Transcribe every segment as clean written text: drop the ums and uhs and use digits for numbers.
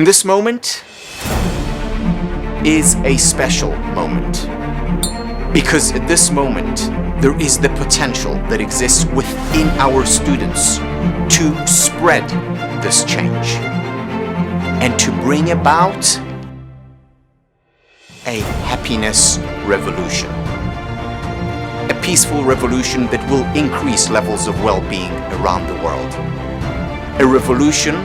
And this moment is a special moment, because at this moment there is the potential that exists within our students to spread this change and to bring about a happiness revolution. A peaceful revolution that will increase levels of well-being around the world. A revolution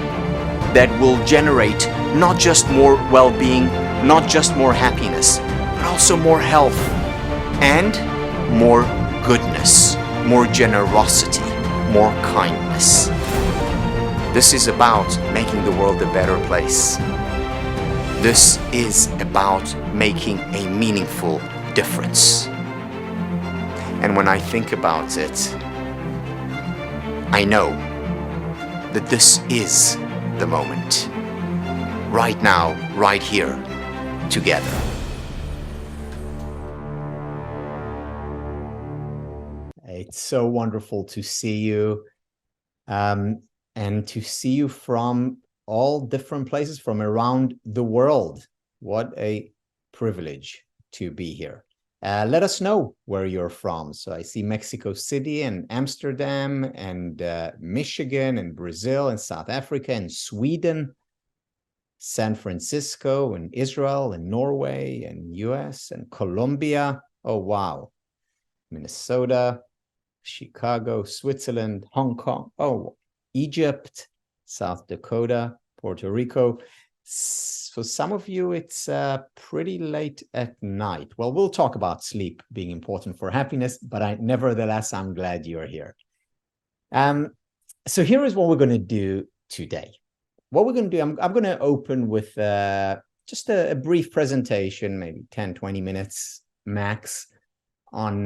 that will generate not just more well-being, not just more happiness, but also more health and more goodness, more generosity, more kindness. This is about making the world a better place. This is about making a meaningful difference. And when I think about it, I know that this is the moment. Right now, right here, together. It's so wonderful to see you, and to see you from all different places from around the world. What a privilege to be here. Let us know where you're from. So I see Mexico City and Amsterdam and Michigan and Brazil and South Africa and Sweden, San Francisco and Israel and Norway and US and Colombia. Oh, wow. Minnesota, Chicago, Switzerland, Hong Kong. Oh, Egypt, South Dakota, Puerto Rico. For some of you, it's pretty late at night. Well, we'll talk about sleep being important for happiness, but nevertheless, I'm glad you're here. So here is what we're going to do today. What we're going to do, I'm going to open with just a brief presentation, maybe 10, 20 minutes max, on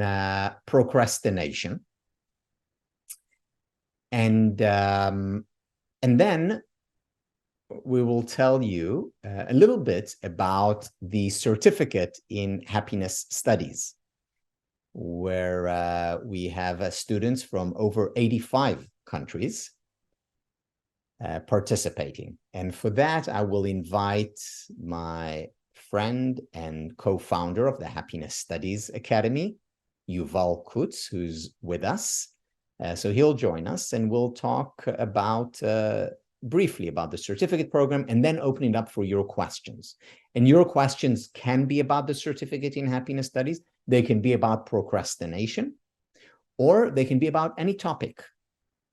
procrastination. And then we will tell you a little bit about the certificate in happiness studies, where we have students from over 85 countries participating. And for that, I will invite my friend and co-founder of the Happiness Studies Academy, Yuval Kutz, who's with us. So he'll join us and we'll talk about briefly about the certificate program and then open it up for your questions. And your questions can be about the certificate in happiness studies. They can be about procrastination, or they can be about any topic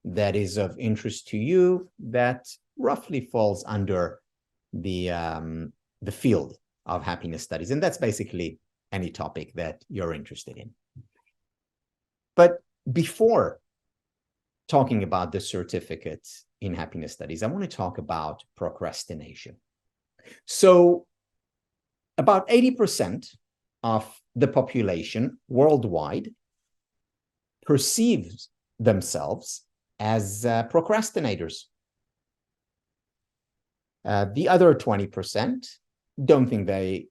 that is of interest to you that roughly falls under the field of happiness studies. And that's basically any topic that you're interested in. But before talking about the certificate in happiness studies, I want to talk about procrastination. So about 80% of the population worldwide perceives themselves as procrastinators. The other 20% don't think they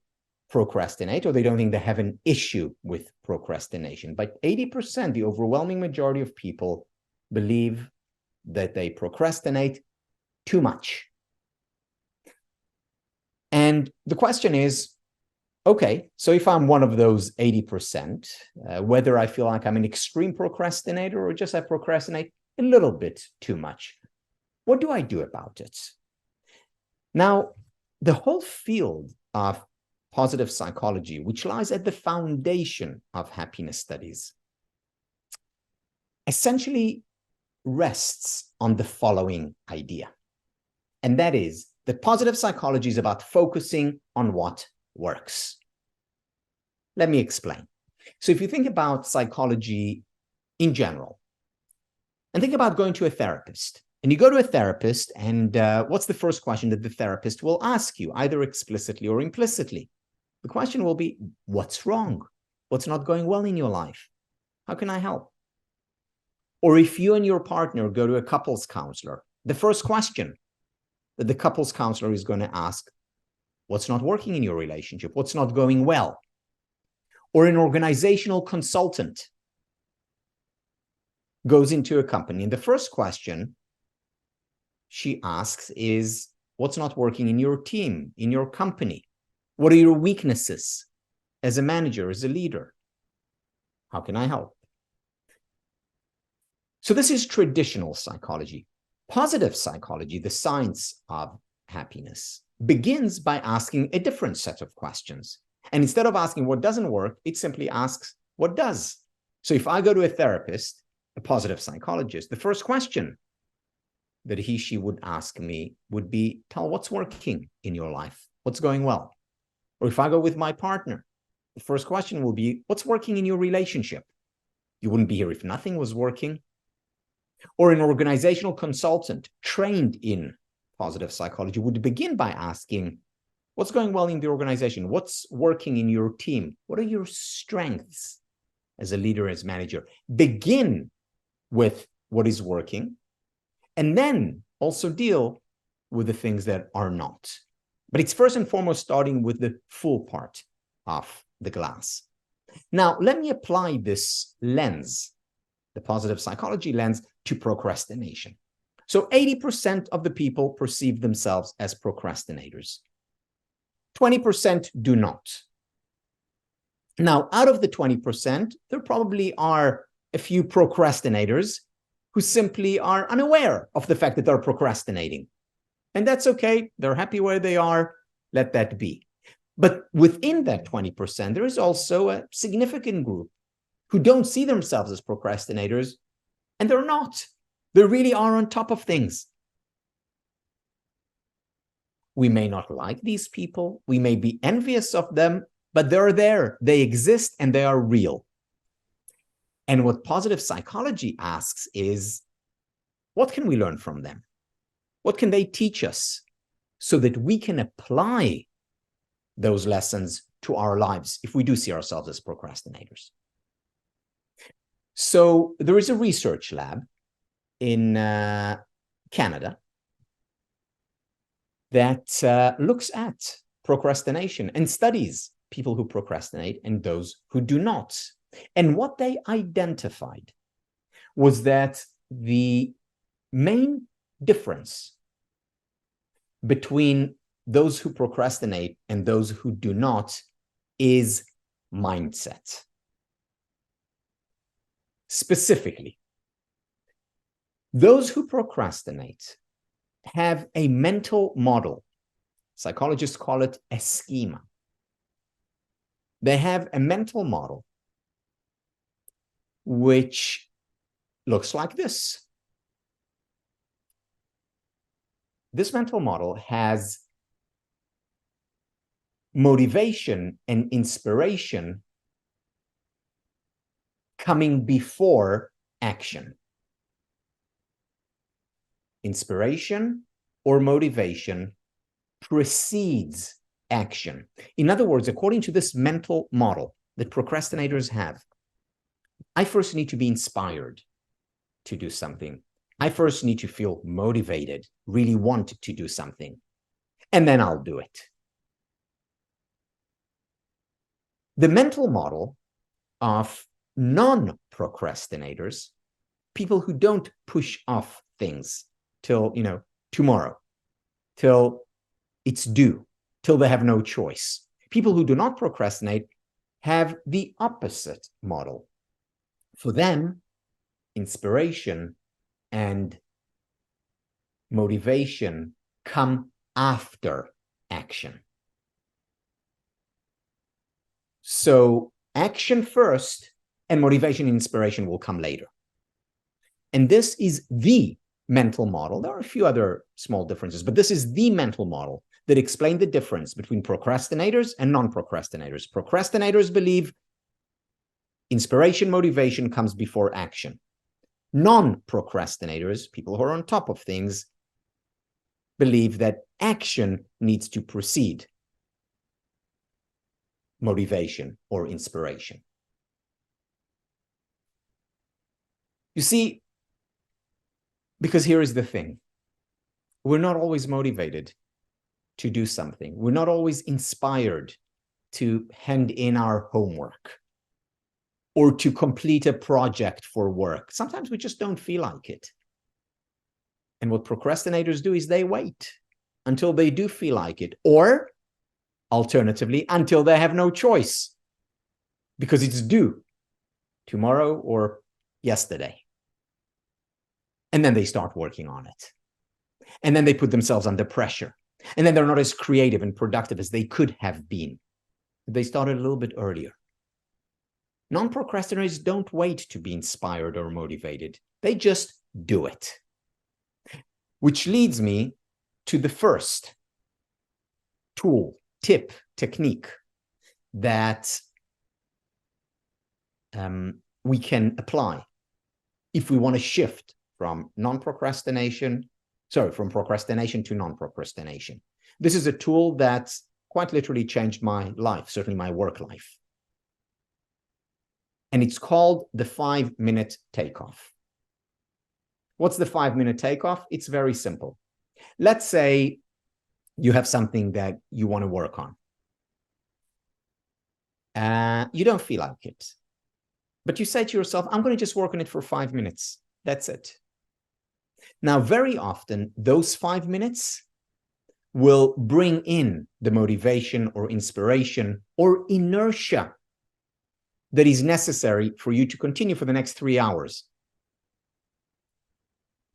procrastinate, or they don't think they have an issue with procrastination. But 80%, the overwhelming majority of people, believe that they procrastinate too much. And the question is, okay, so if I'm one of those 80%, whether I feel like I'm an extreme procrastinator or just I procrastinate a little bit too much, what do I do about it? Now, the whole field of positive psychology, which lies at the foundation of happiness studies, essentially rests on the following idea. And that is that positive psychology is about focusing on what works. Let me explain. So if you think about psychology in general, and think about going to a therapist, and you go to a therapist, and what's the first question that the therapist will ask you, either explicitly or implicitly? The question will be, what's wrong? What's not going well in your life? How can I help? Or if you and your partner go to a couples counselor, the first question that the couples counselor is going to ask, what's not working in your relationship? What's not going well? Or an organizational consultant goes into a company, and the first question she asks is, What's not working in your team, in your company? What are your weaknesses as a manager, as a leader? How can I help? So this is traditional psychology. Positive psychology, the science of happiness, begins by asking a different set of questions. And instead of asking what doesn't work, it simply asks what does. So if I go to a therapist, a positive psychologist, the first question that she would ask me would be, Tal, what's working in your life? What's going well? Or if I go with my partner, the first question will be, what's working in your relationship? You wouldn't be here if nothing was working. Or an organizational consultant trained in positive psychology would begin by asking, what's going well in the organization? What's working in your team? What are your strengths as a leader, as manager? Begin with what is working, and then also deal with the things that are not. But it's first and foremost starting with the full part of the glass. Now, let me apply this lens, the positive psychology lens, to procrastination. So 80% of the people perceive themselves as procrastinators. 20% do not. Now, out of the 20%, there probably are a few procrastinators who simply are unaware of the fact that they're procrastinating. And that's okay. They're happy where they are. Let that be. But within that 20%, there is also a significant group who don't see themselves as procrastinators, and they're not. They really are on top of things. We may not like these people. We may be envious of them, but they're there. They exist and they are real. And what positive psychology asks is, what can we learn from them? What can they teach us so that we can apply those lessons to our lives if we do see ourselves as procrastinators? So there is a research lab in Canada that looks at procrastination and studies people who procrastinate and those who do not. And what they identified was that the main difference between those who procrastinate and those who do not is mindset. Specifically, those who procrastinate have a mental model. Psychologists call it a schema. They have a mental model which looks like this. This mental model has motivation and inspiration coming before action. Inspiration or motivation precedes action. In other words, according to this mental model that procrastinators have, I first need to be inspired to do something. I first need to feel motivated, really want to do something, and then I'll do it. The mental model of non-procrastinators, people who don't push off things till, tomorrow, till it's due, till they have no choice. People who do not procrastinate have the opposite model. For them, inspiration and motivation come after action. So action first, and motivation and inspiration will come later. And this is the mental model. There are a few other small differences, but this is the mental model that explains the difference between procrastinators and non-procrastinators. Procrastinators believe inspiration, motivation comes before action. Non-procrastinators, people who are on top of things, believe that action needs to precede motivation or inspiration. You see, because here is the thing. We're not always motivated to do something. We're not always inspired to hand in our homework or to complete a project for work. Sometimes we just don't feel like it. And what procrastinators do is they wait until they do feel like it, or alternatively, until they have no choice because it's due tomorrow or yesterday. And then they start working on it. And then they put themselves under pressure. And then they're not as creative and productive as they could have been. They started a little bit earlier. Non-procrastinators don't wait to be inspired or motivated. They just do it. Which leads me to the first tool, tip, technique that we can apply if we want to shift from procrastination to non-procrastination. This is a tool that quite literally changed my life, certainly my work life. And it's called the 5-minute takeoff. What's the 5-minute takeoff? It's very simple. Let's say you have something that you want to work on. You don't feel like it. But you say to yourself, I'm going to just work on it for 5 minutes. That's it. Now, very often, those 5 minutes will bring in the motivation or inspiration or inertia that is necessary for you to continue for the next 3 hours.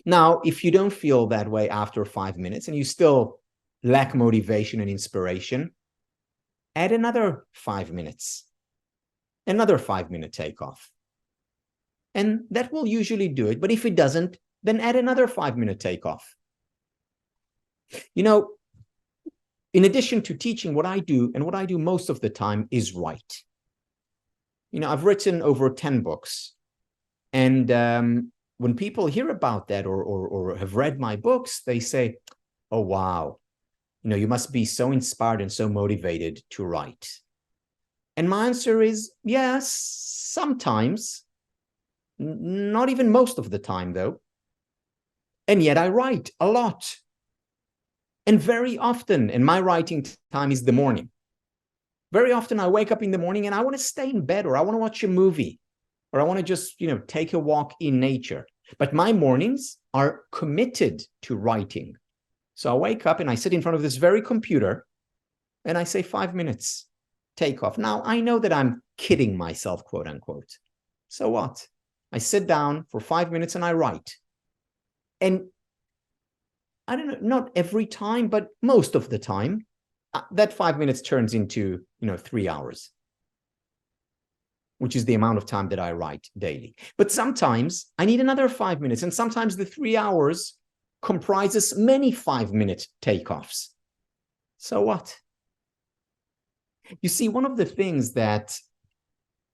Now, if you don't feel that way after 5 minutes and you still lack motivation and inspiration, add another 5 minutes, another 5-minute takeoff. And that will usually do it. But if it doesn't, then add another 5-minute takeoff. You know, in addition to teaching, what I do, and what I do most of the time, is write. You know, I've written over 10 books. And when people hear about that or have read my books, they say, oh, wow, you know, you must be so inspired and so motivated to write. And my answer is, yes, sometimes, not even most of the time, though. And yet I write a lot. And very often, and my writing time is the morning. Very often I wake up in the morning and I want to stay in bed, or I want to watch a movie, or I want to just, you know, take a walk in nature. But my mornings are committed to writing. So I wake up and I sit in front of this very computer and I say 5 minutes, take off. Now, I know that I'm kidding myself, quote unquote. So what? I sit down for 5 minutes and I write. And I don't know, not every time, but most of the time, that 5 minutes turns into, 3 hours, which is the amount of time that I write daily. But sometimes I need another 5 minutes, and sometimes the 3 hours comprises many 5-minute takeoffs. So what? You see, one of the things that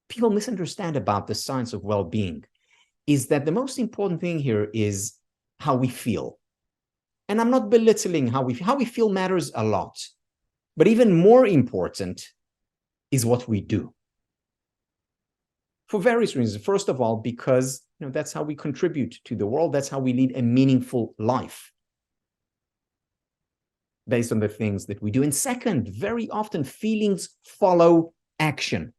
people misunderstand about the science of well-being is that the most important thing here is how we feel. And I'm not belittling how we feel matters a lot. But even more important is what we do. For various reasons. First of all, because that's how we contribute to the world. That's how we lead a meaningful life, based on the things that we do. And second, very often feelings follow action,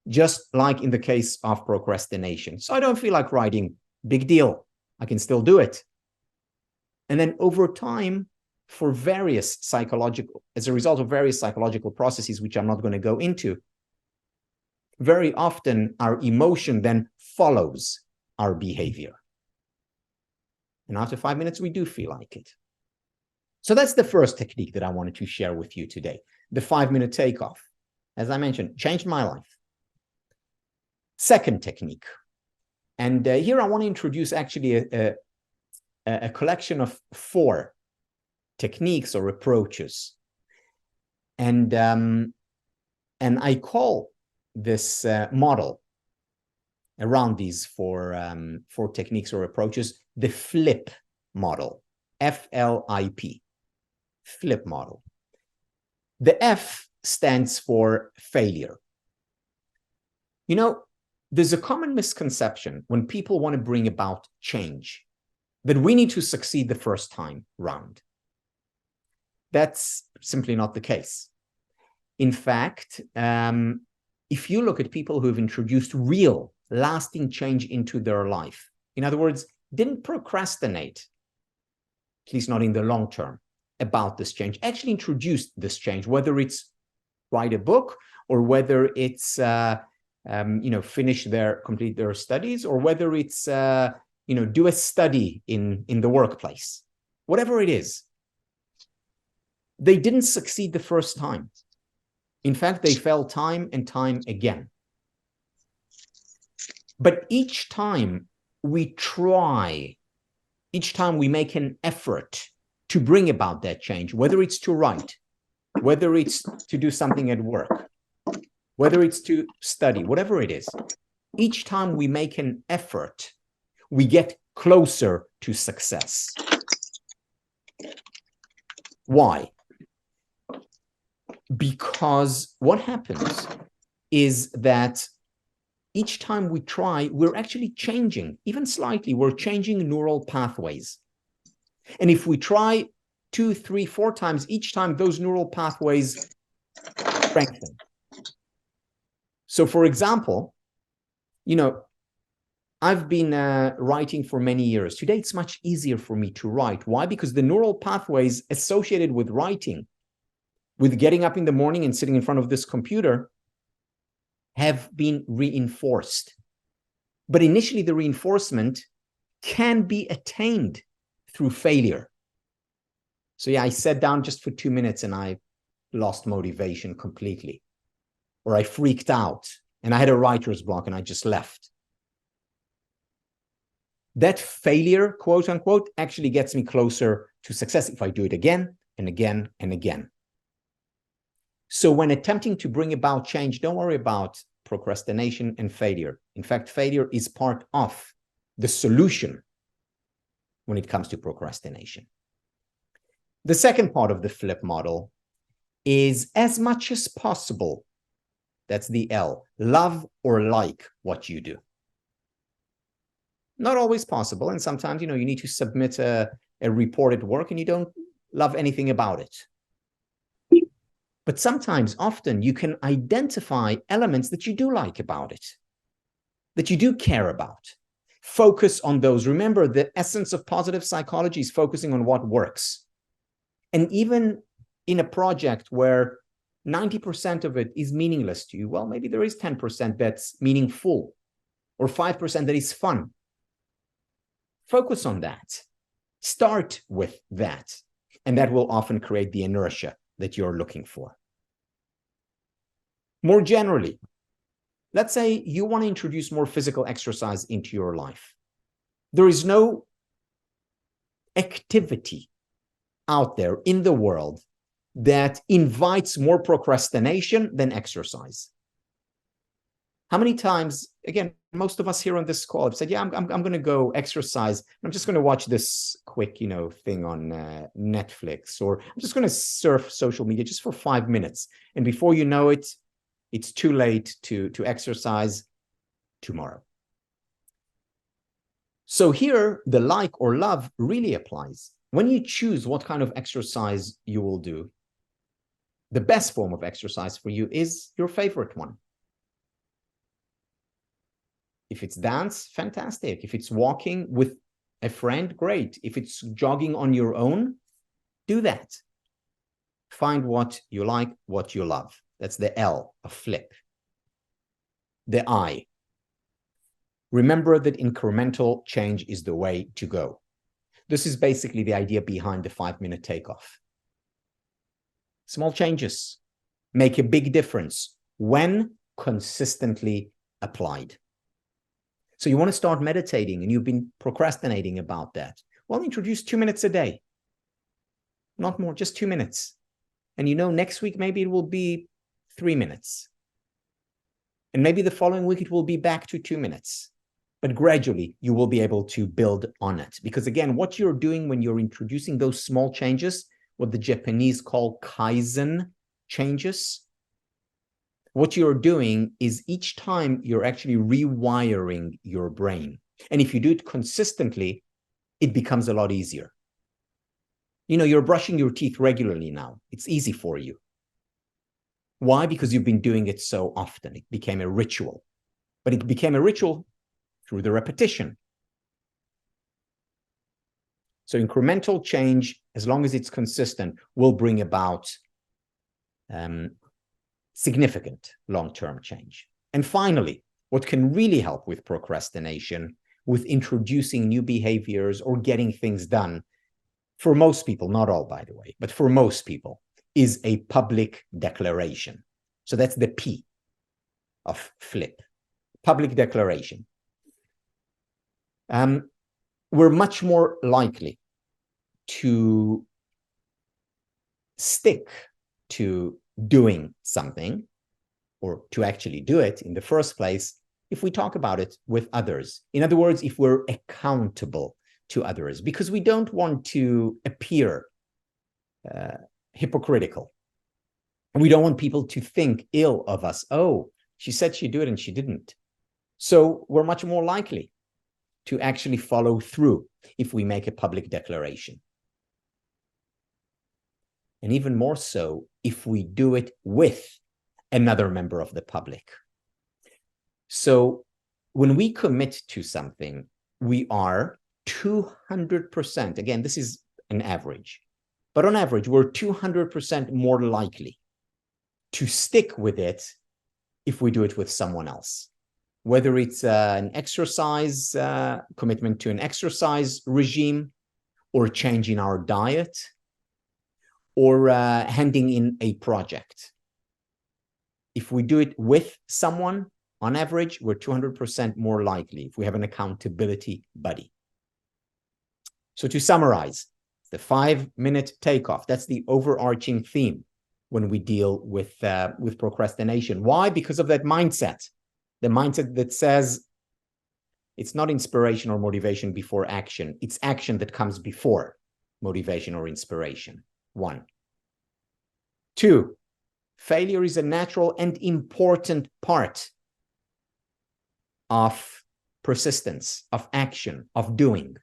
just like in the case of procrastination. So I don't feel like writing, big deal. I can still do it. And then over time, as a result of various psychological processes, which I'm not going to go into, very often our emotion then follows our behavior. And after 5 minutes, we do feel like it. So that's the first technique that I wanted to share with you today. The 5-minute takeoff. As I mentioned, changed my life. Second technique. And here I want to introduce actually a collection of 4 techniques or approaches. And I call this model around these 4 techniques or approaches the FLIP model, F-L-I-P, FLIP model. The F stands for failure. There's a common misconception when people want to bring about change that we need to succeed the first time round. That's simply not the case. In fact, if you look at people who have introduced real, lasting change into their life, in other words, didn't procrastinate, at least not in the long term, about this change, actually introduce this change, whether it's write a book or whether it's complete their studies, or whether it's do a study in the workplace, whatever it is. They didn't succeed the first time. In fact, they fell time and time again. But each time we try, each time we make an effort to bring about that change, whether it's to write, whether it's to do something at work, whether it's to study, whatever it is, each time we make an effort, we get closer to success. Why? Because what happens is that each time we try, we're actually changing, even slightly, we're changing neural pathways. And if we try 2, 3, 4 times, each time those neural pathways strengthen. So for example, I've been writing for many years. Today, it's much easier for me to write. Why? Because the neural pathways associated with writing, with getting up in the morning and sitting in front of this computer, have been reinforced. But initially, the reinforcement can be attained through failure. So yeah, I sat down just for 2 minutes and I lost motivation completely. Or I freaked out and I had a writer's block and I just left. That failure, quote unquote, actually gets me closer to success if I do it again and again and again. So when attempting to bring about change, don't worry about procrastination and failure. In fact, failure is part of the solution when it comes to procrastination. The second part of the flip model is, as much as possible, that's the L, love or like what you do. Not always possible, and sometimes, you need to submit a report at work and you don't love anything about it. But sometimes, often, you can identify elements that you do like about it, that you do care about. Focus on those. Remember, the essence of positive psychology is focusing on what works. And even in a project where 90% of it is meaningless to you, well, maybe there is 10% that's meaningful, or 5% that is fun. Focus on that. Start with that. And that will often create the inertia that you're looking for. More generally, let's say you want to introduce more physical exercise into your life. There is no activity out there in the world that invites more procrastination than exercise. How many times, again, most of us here on this call have said, yeah, I'm going to go exercise. I'm just going to watch this quick, thing on Netflix, or I'm just going to surf social media just for 5 minutes. And before you know it, it's too late to exercise tomorrow. So here, the like or love really applies. When you choose what kind of exercise you will do, the best form of exercise for you is your favorite one. If it's dance, fantastic. If it's walking with a friend, great. If it's jogging on your own, do that. Find what you like, what you love. That's the L, a flip. The I. Remember that incremental change is the way to go. This is basically the idea behind the 5-minute takeoff. Small changes make a big difference when consistently applied. So you want to start meditating and you've been procrastinating about that. Well, introduce 2 minutes a day. Not more, just 2 minutes. And next week, maybe it will be 3 minutes. And maybe the following week, it will be back to 2 minutes. But gradually, you will be able to build on it. Because again, what you're doing when you're introducing those small changes, what the Japanese call Kaizen changes, what you're doing is each time you're actually rewiring your brain. And if you do it consistently, it becomes a lot easier. You're brushing your teeth regularly now. It's easy for you. Why? Because you've been doing it so often. It became a ritual. But it became a ritual through the repetition. So incremental change as long as it's consistent, will bring about significant long-term change. And finally, what can really help with procrastination, with introducing new behaviors or getting things done, for most people, not all, by the way, but for most people, is a public declaration. So that's the P of flip, public declaration. We're much more likely to stick to doing something, or to actually do it in the first place, if we talk about it with others. In other words, if we're accountable to others, because we don't want to appear hypocritical. And we don't want people to think ill of us. Oh, she said she'd do it and she didn't. So we're much more likely to actually follow through if we make a public declaration. And even more so if we do it with another member of the public. So when we commit to something, we are 200%, again, this is an average, but on average, we're 200% more likely to stick with it if we do it with someone else. Whether it's an exercise, commitment to an exercise regime, or changing our diet, or handing in a project. If we do it with someone, on average, we're 200% more likely if we have an accountability buddy. So to summarize, the 5-minute takeoff, that's the overarching theme when we deal with procrastination. Why? Because of that mindset. The mindset that says it's not inspiration or motivation before action. It's action that comes before motivation or inspiration. 1. 2, failure is a natural and important part of persistence, of action, of doing.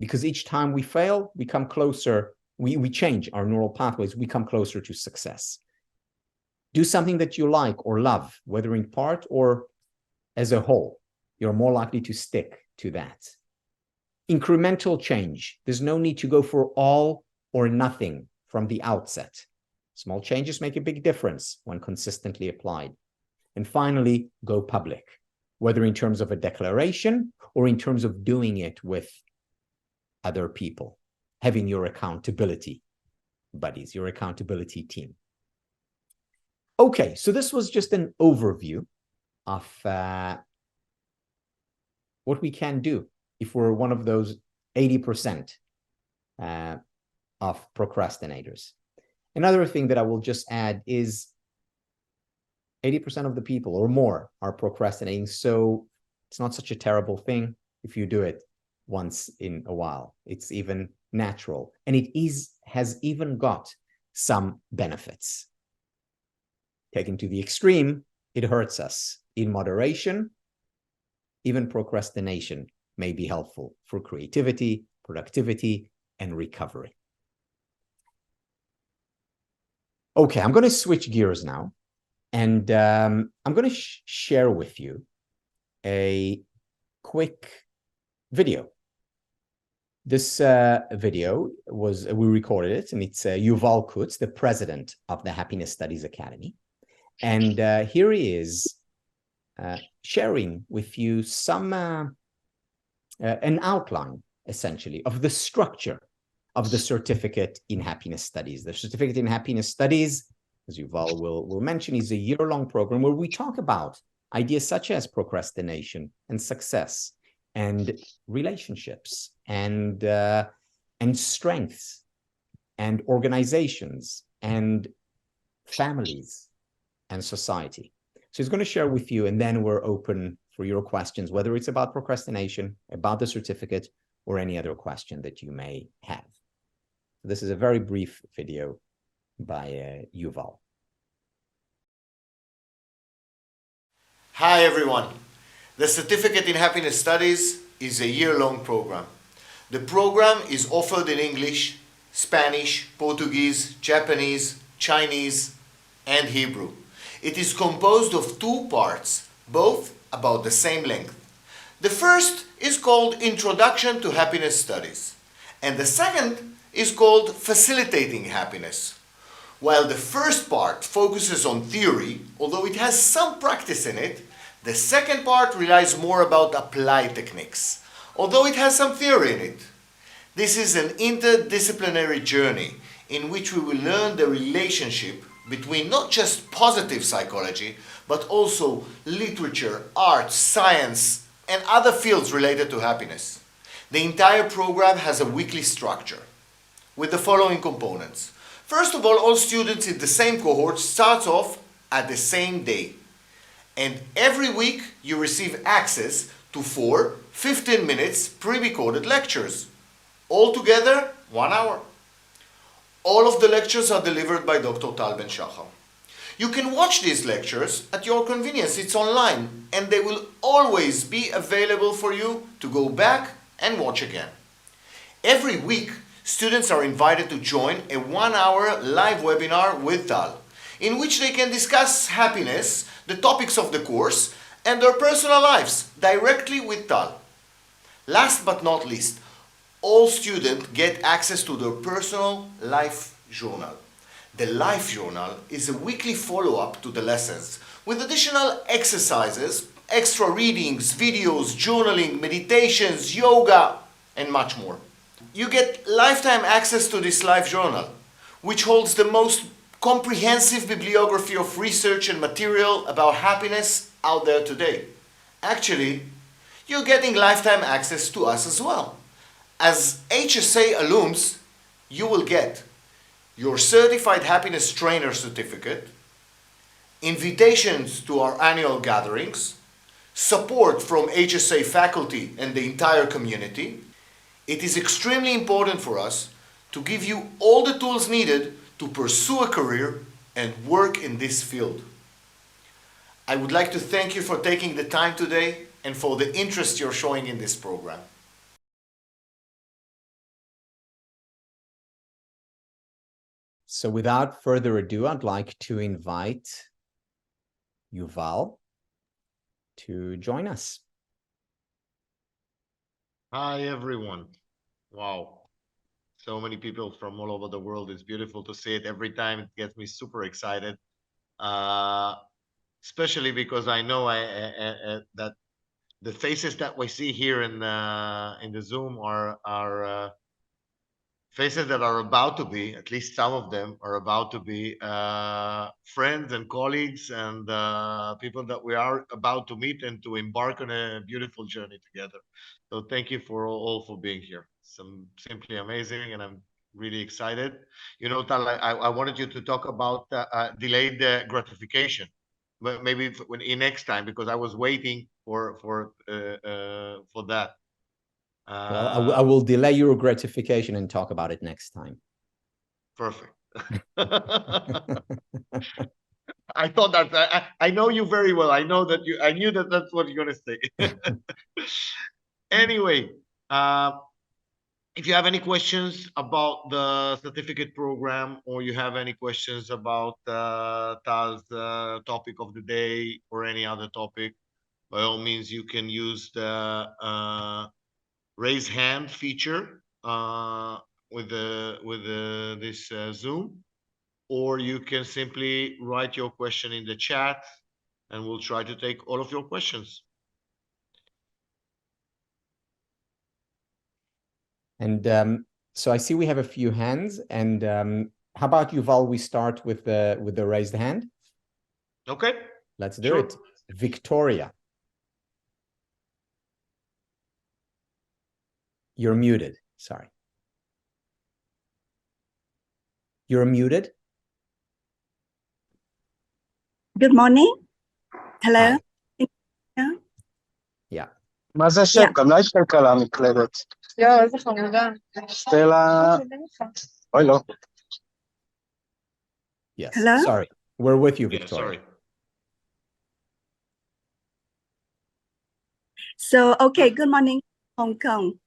Because each time we fail, we come closer, we change our neural pathways, we come closer to success. Do something that you like or love, whether in part or as a whole. You're more likely to stick to that. Incremental change. There's no need to go for all or nothing from the outset. Small changes make a big difference when consistently applied. And finally, go public, whether in terms of a declaration or in terms of doing it with other people, having your accountability buddies, your accountability team. Okay, so this was just an overview of what we can do if we're one of those 80% of procrastinators. Another thing that I will just add is 80% of the people or more are procrastinating, so it's not such a terrible thing if you do it once in a while. It's even natural, and it has even got some benefits. Taken to the extreme, it hurts us. In moderation, even procrastination may be helpful for creativity, productivity, and recovery. Okay, I'm going to switch gears now, and I'm going to share with you a quick video. This video we recorded it, and it's Yuval Kutz, the president of the Happiness Studies Academy. And here he is sharing with you some an outline, essentially, of the structure of the certificate in happiness studies. The certificate in happiness studies, as Yuval will mention, is a year-long program where we talk about ideas such as procrastination and success and relationships and strengths and organizations and families and society. So he's going to share with you, and then we're open for your questions, whether it's about procrastination, about the certificate, or any other question that you may have. This is a very brief video by Yuval. Hi everyone. The Certificate in Happiness Studies is a year-long program. The program is offered in English, Spanish, Portuguese, Japanese, Chinese, and Hebrew. It is composed of 2 parts, both about the same length. The first is called Introduction to Happiness Studies, And the second is called facilitating happiness. While the first part focuses on theory, although it has some practice in it, the second part relies more about applied techniques, although it has some theory in it. This is an interdisciplinary journey in which we will learn the relationship between not just positive psychology, but also literature, art, science, and other fields related to happiness. The entire program has a weekly structure with the following components. First of all students in the same cohort starts off at the same day. And every week you receive access to 4 15 minutes pre-recorded lectures. Altogether, 1 hour. All of the lectures are delivered by Dr. Tal Ben-Shahar. You can watch these lectures at your convenience. It's online and they will always be available for you to go back and watch again. Every week, students are invited to join a 1-hour live webinar with Tal, in which they can discuss happiness, the topics of the course, and their personal lives directly with Tal. Last but not least, all students get access to their personal life journal. The life journal is a weekly follow-up to the lessons with additional exercises, extra readings, videos, journaling, meditations, yoga, and much more. You get lifetime access to this life journal, which holds the most comprehensive bibliography of research and material about happiness out there today. Actually, you're getting lifetime access to us as well. As HSA alums, you will get your Certified Happiness Trainer certificate, invitations to our annual gatherings, support from HSA faculty and the entire community. It is extremely important for us to give you all the tools needed to pursue a career and work in this field. I would like to thank you for taking the time today and for the interest you're showing in this program. So without further ado, I'd like to invite Yuval to join us. Hi, everyone. Wow. So many people from all over the world. It's beautiful to see it every time. It gets me super excited, especially because I know that the faces that we see here in the Zoom are faces that are about to be, at least some of them are about to be friends and colleagues and people that we are about to meet and to embark on a beautiful journey together. So thank you for all for being here. It's simply amazing, and I'm really excited. You know, Tal, I wanted you to talk about delayed gratification, but maybe when next time, because I was waiting for that. Well, I will delay your gratification and talk about it next time. Perfect. I thought that I know you very well. I know that I knew that that's what you're going to say. Anyway, if you have any questions about the certificate program, or you have any questions about Tal's topic of the day or any other topic, by all means, you can use the raise hand feature with this Zoom, or you can simply write your question in the chat and we'll try to take all of your questions. And so I see we have a few hands, and how about Yuval, we start with the raised hand? Okay. Let's do it. Victoria. You're muted. Sorry. You're muted. Good morning. Hello. Hi. Yeah. Yeah. מה זה השם? גם לה יש כלכלה מקלדת. לא, איזה חמודה. סטלה... אוי, לא. Yes. Hello? Sorry. We're with you, Yeah, Victoria. sorry. So, okay, good morning, Hong Kong.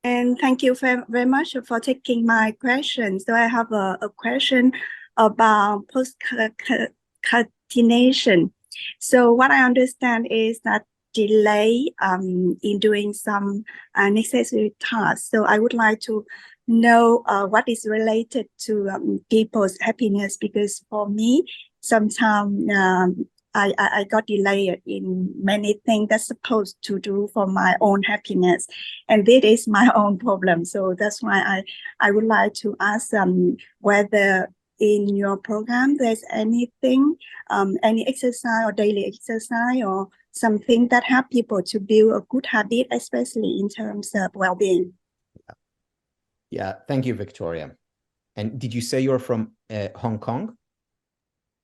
And thank you very much for taking my question. So I have a question about procrastination. So what I understand is that delay in doing some necessary tasks. So I would like to know what is related to people's happiness, because for me, sometimes I got delayed in many things that's supposed to do for my own happiness, and this is my own problem. So that's why I would like to ask whether in your program there's anything, any exercise or daily exercise or something that help people to build a good habit, especially in terms of well-being. Yeah, thank you, Victoria. And did you say you're from Hong Kong?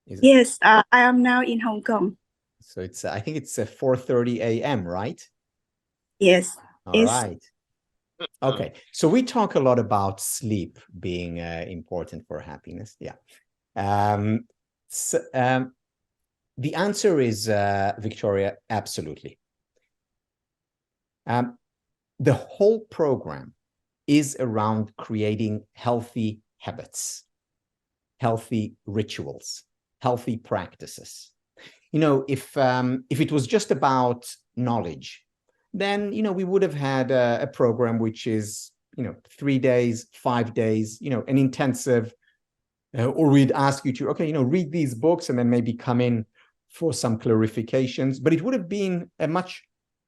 Yes, I am now in Hong Kong. So it's I think it's 4:30 a.m., right? Yes. All right. Okay, so we talk a lot about sleep being important for happiness. Yeah. The answer is, Victoria, absolutely. The whole program is around creating healthy habits, healthy rituals, healthy practices. You know, if it was just about knowledge, then, you know, we would have had a program which is, you know, 3 days, 5 days, you know, an intensive, or we'd ask you to, okay, you know, read these books and then maybe come in for some clarifications, but it would have been a much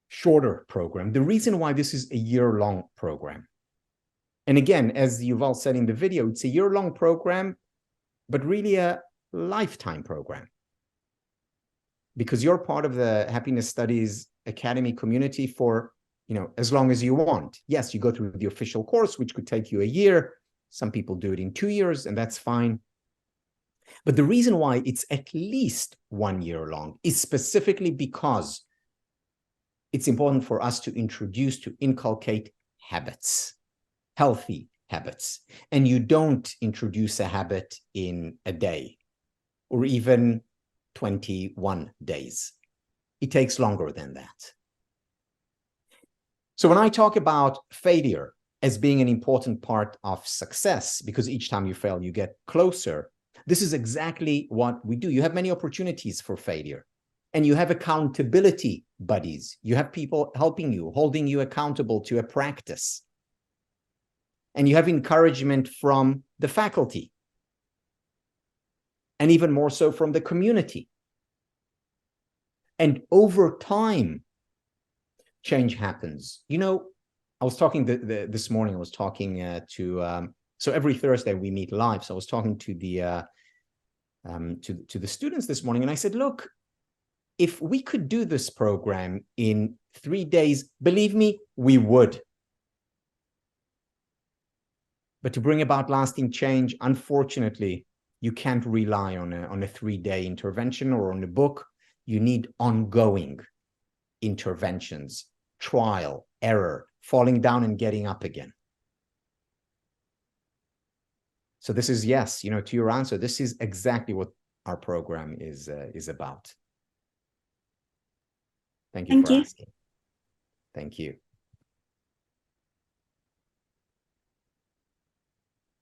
shorter program. The reason why this is a year-long program, and again, as Yuval said in the video, it's a year-long program, but really a lifetime program, because you're part of the Happiness Studies Academy community for, you know, as long as you want. Yes, you go through the official course, which could take you a year. Some people do it in 2 years, and that's fine. But the reason why it's at least 1 year long is specifically because it's important for us to introduce, to inculcate habits, healthy habits. And you don't introduce a habit in a day or even 21 days. It takes longer than that. So when I talk about failure as being an important part of success, because each time you fail, you get closer, this is exactly what we do. You have many opportunities for failure, and you have accountability buddies. You have people helping you, holding you accountable to a practice. And you have encouragement from the faculty, and even more so from the community. And over time, change happens. You know, I was talking this morning, I was talking so every Thursday we meet live. So I was talking to the students this morning, and I said, look, if we could do this program in 3 days, believe me, we would. But to bring about lasting change, unfortunately, you can't rely on a 3-day intervention or on a book. You need ongoing interventions, trial, error, falling down and getting up again. So this is, yes, you know, to your answer, this is exactly what our program is about. Thank you for asking. Thank you.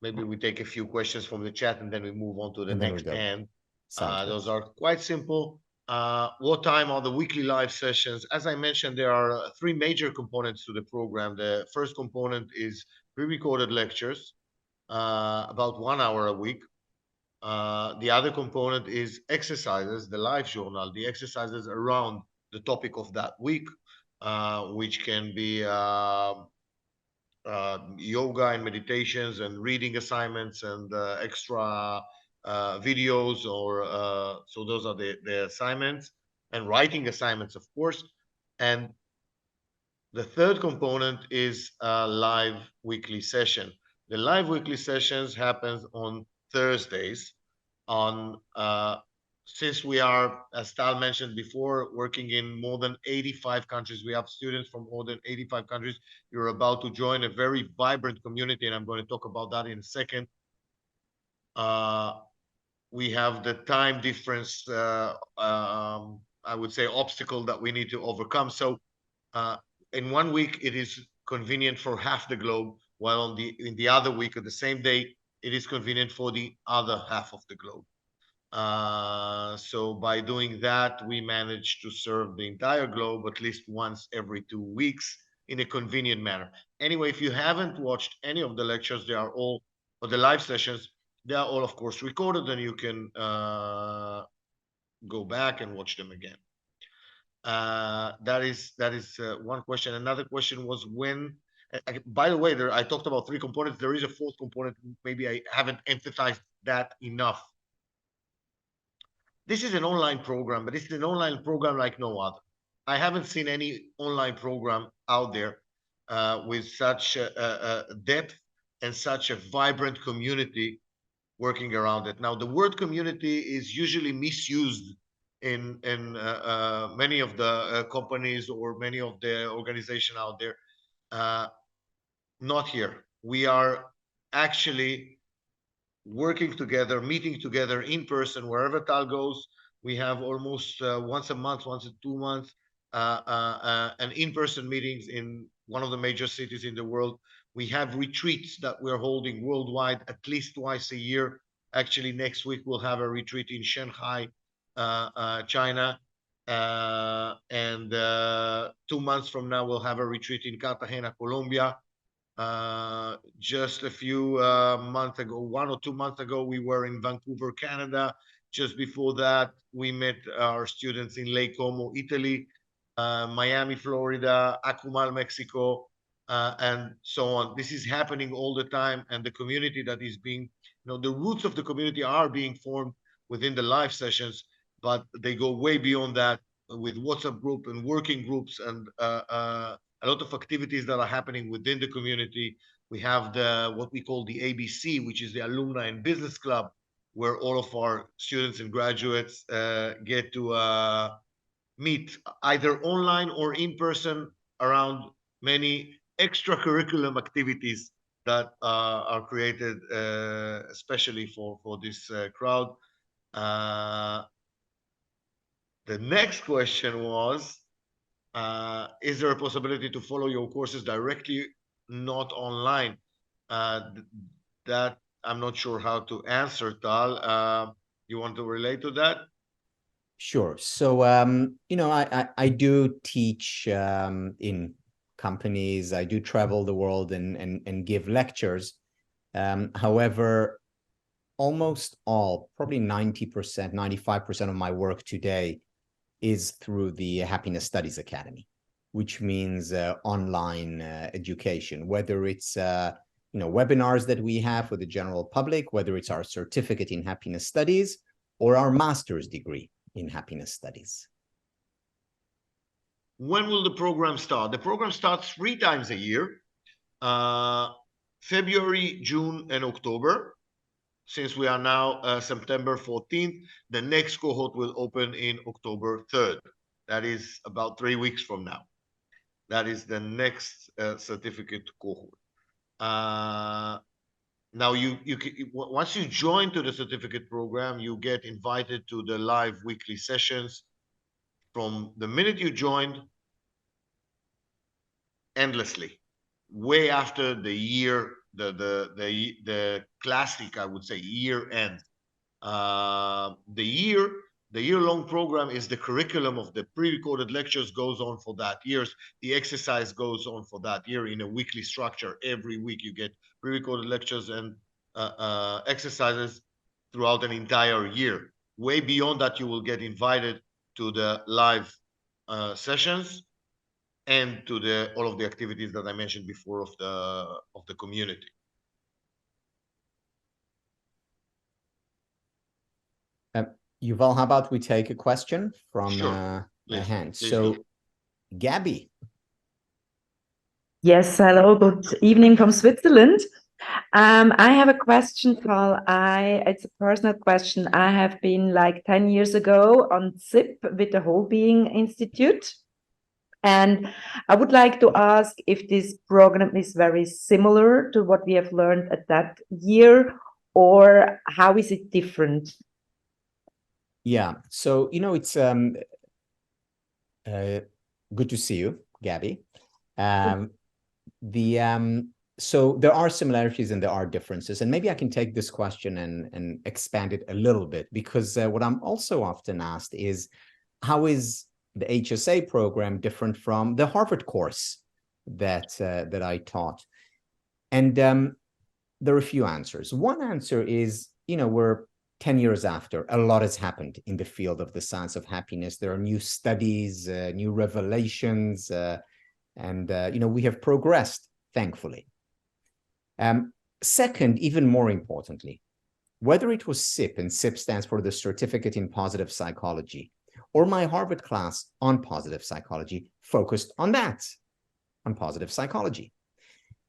Maybe we take a few questions from the chat and then we move on to the next hand. Those are quite simple. What time are the weekly live sessions? As I mentioned, there are 3 major components to the program. The first component is pre-recorded lectures, about 1 hour a week. The other component is exercises, the live journal, the exercises around the topic of that week, which can be yoga and meditations and reading assignments and extra videos, or so those are the assignments, and writing assignments, of course. And the third component is a live weekly session. The live weekly sessions happens on Thursdays. Since we are, as Tal mentioned before, working in more than 85 countries, we have students from more than 85 countries. You're about to join a very vibrant community, and I'm going to talk about that in a second. We have the time difference, I would say, obstacle that we need to overcome. So in 1 week, it is convenient for half the globe, while in the other week of the same day, it is convenient for the other half of the globe. So by doing that, we managed to serve the entire globe at least once every 2 weeks in a convenient manner. Anyway, if you haven't watched any of the lectures, they are all, or the live sessions, they are all, of course, recorded, and you can go back and watch them again. That is one question. Another question was when. By the way, I talked about 3 components. There is a 4th component. Maybe I haven't emphasized that enough. This is an online program, but it's an online program like no other. I haven't seen any online program out there with such depth and such a vibrant community working around it. Now, the word community is usually misused in many of the companies or many of the organization out there. Not here. We are actually working together, meeting together in person wherever Tal goes. We have almost once a month, once in 2 months, an in-person meetings in one of the major cities in the world. We have retreats that we're holding worldwide at least twice a year. Actually, next week we'll have a retreat in Shanghai, China. And 2 months from now, we'll have a retreat in Cartagena, Colombia. Just a few months ago, 1 or 2 months ago, we were in Vancouver, Canada. Just before that, we met our students in Lake Como, Italy, Miami, Florida, Acumal, Mexico, and so on. This is happening all the time, and the community that is being, the roots of the community are being formed within the live sessions, but they go way beyond that with WhatsApp group and working groups and a lot of activities that are happening within the community. We have what we call the ABC, which is the Alumni and Business Club, where all of our students and graduates get to meet either online or in person around many extracurriculum activities that are created especially for this crowd. The next question was, is there a possibility to follow your courses directly, not online? That I'm not sure how to answer, Tal. You want to relate to that? Sure. So, I do teach in companies. I do travel the world and give lectures. However, almost all, probably 90%, 95% of my work today is through the Happiness Studies Academy, which means online education, whether it's webinars that we have for the general public, whether it's our certificate in happiness studies or our master's degree in happiness studies. When will the program start? The program starts 3 times a year, February, June, and October. Since we are now September 14th, the next cohort will open in October 3rd. That is about 3 weeks from now. That is the next certificate cohort. Now, once you join to the certificate program, you get invited to the live weekly sessions. From the minute you joined, endlessly, way after the year, the classic, I would say, year end. The year-long program is the curriculum of the pre-recorded lectures goes on for that year. The exercise goes on for that year in a weekly structure. Every week you get pre-recorded lectures and exercises throughout an entire year. Way beyond that, you will get invited to the live sessions and to all of the activities that I mentioned before of the community. Yuval, how about we take a question from Sure. a hand? Please So, do. Gabby. Yes, hello, good evening from Switzerland. I have a question, Paul. It's a personal question. I have been like 10 years ago on Sept with the Whole Being Institute. And I would like to ask if this program is very similar to what we have learned at that year, or how is it different? Yeah, so, it's good to see you, Gabby. The So there are similarities and there are differences. And maybe I can take this question and expand it a little bit, because what I'm also often asked is, how is the HSA program different from the Harvard course that I taught? And there are a few answers. One answer is, we're 10 years after. A lot has happened in the field of the science of happiness. There are new studies, new revelations, and we have progressed, thankfully. Second, even more importantly, whether it was SIP, and SIP stands for the Certificate in Positive Psychology, or my Harvard class on positive psychology, focused on that, on positive psychology.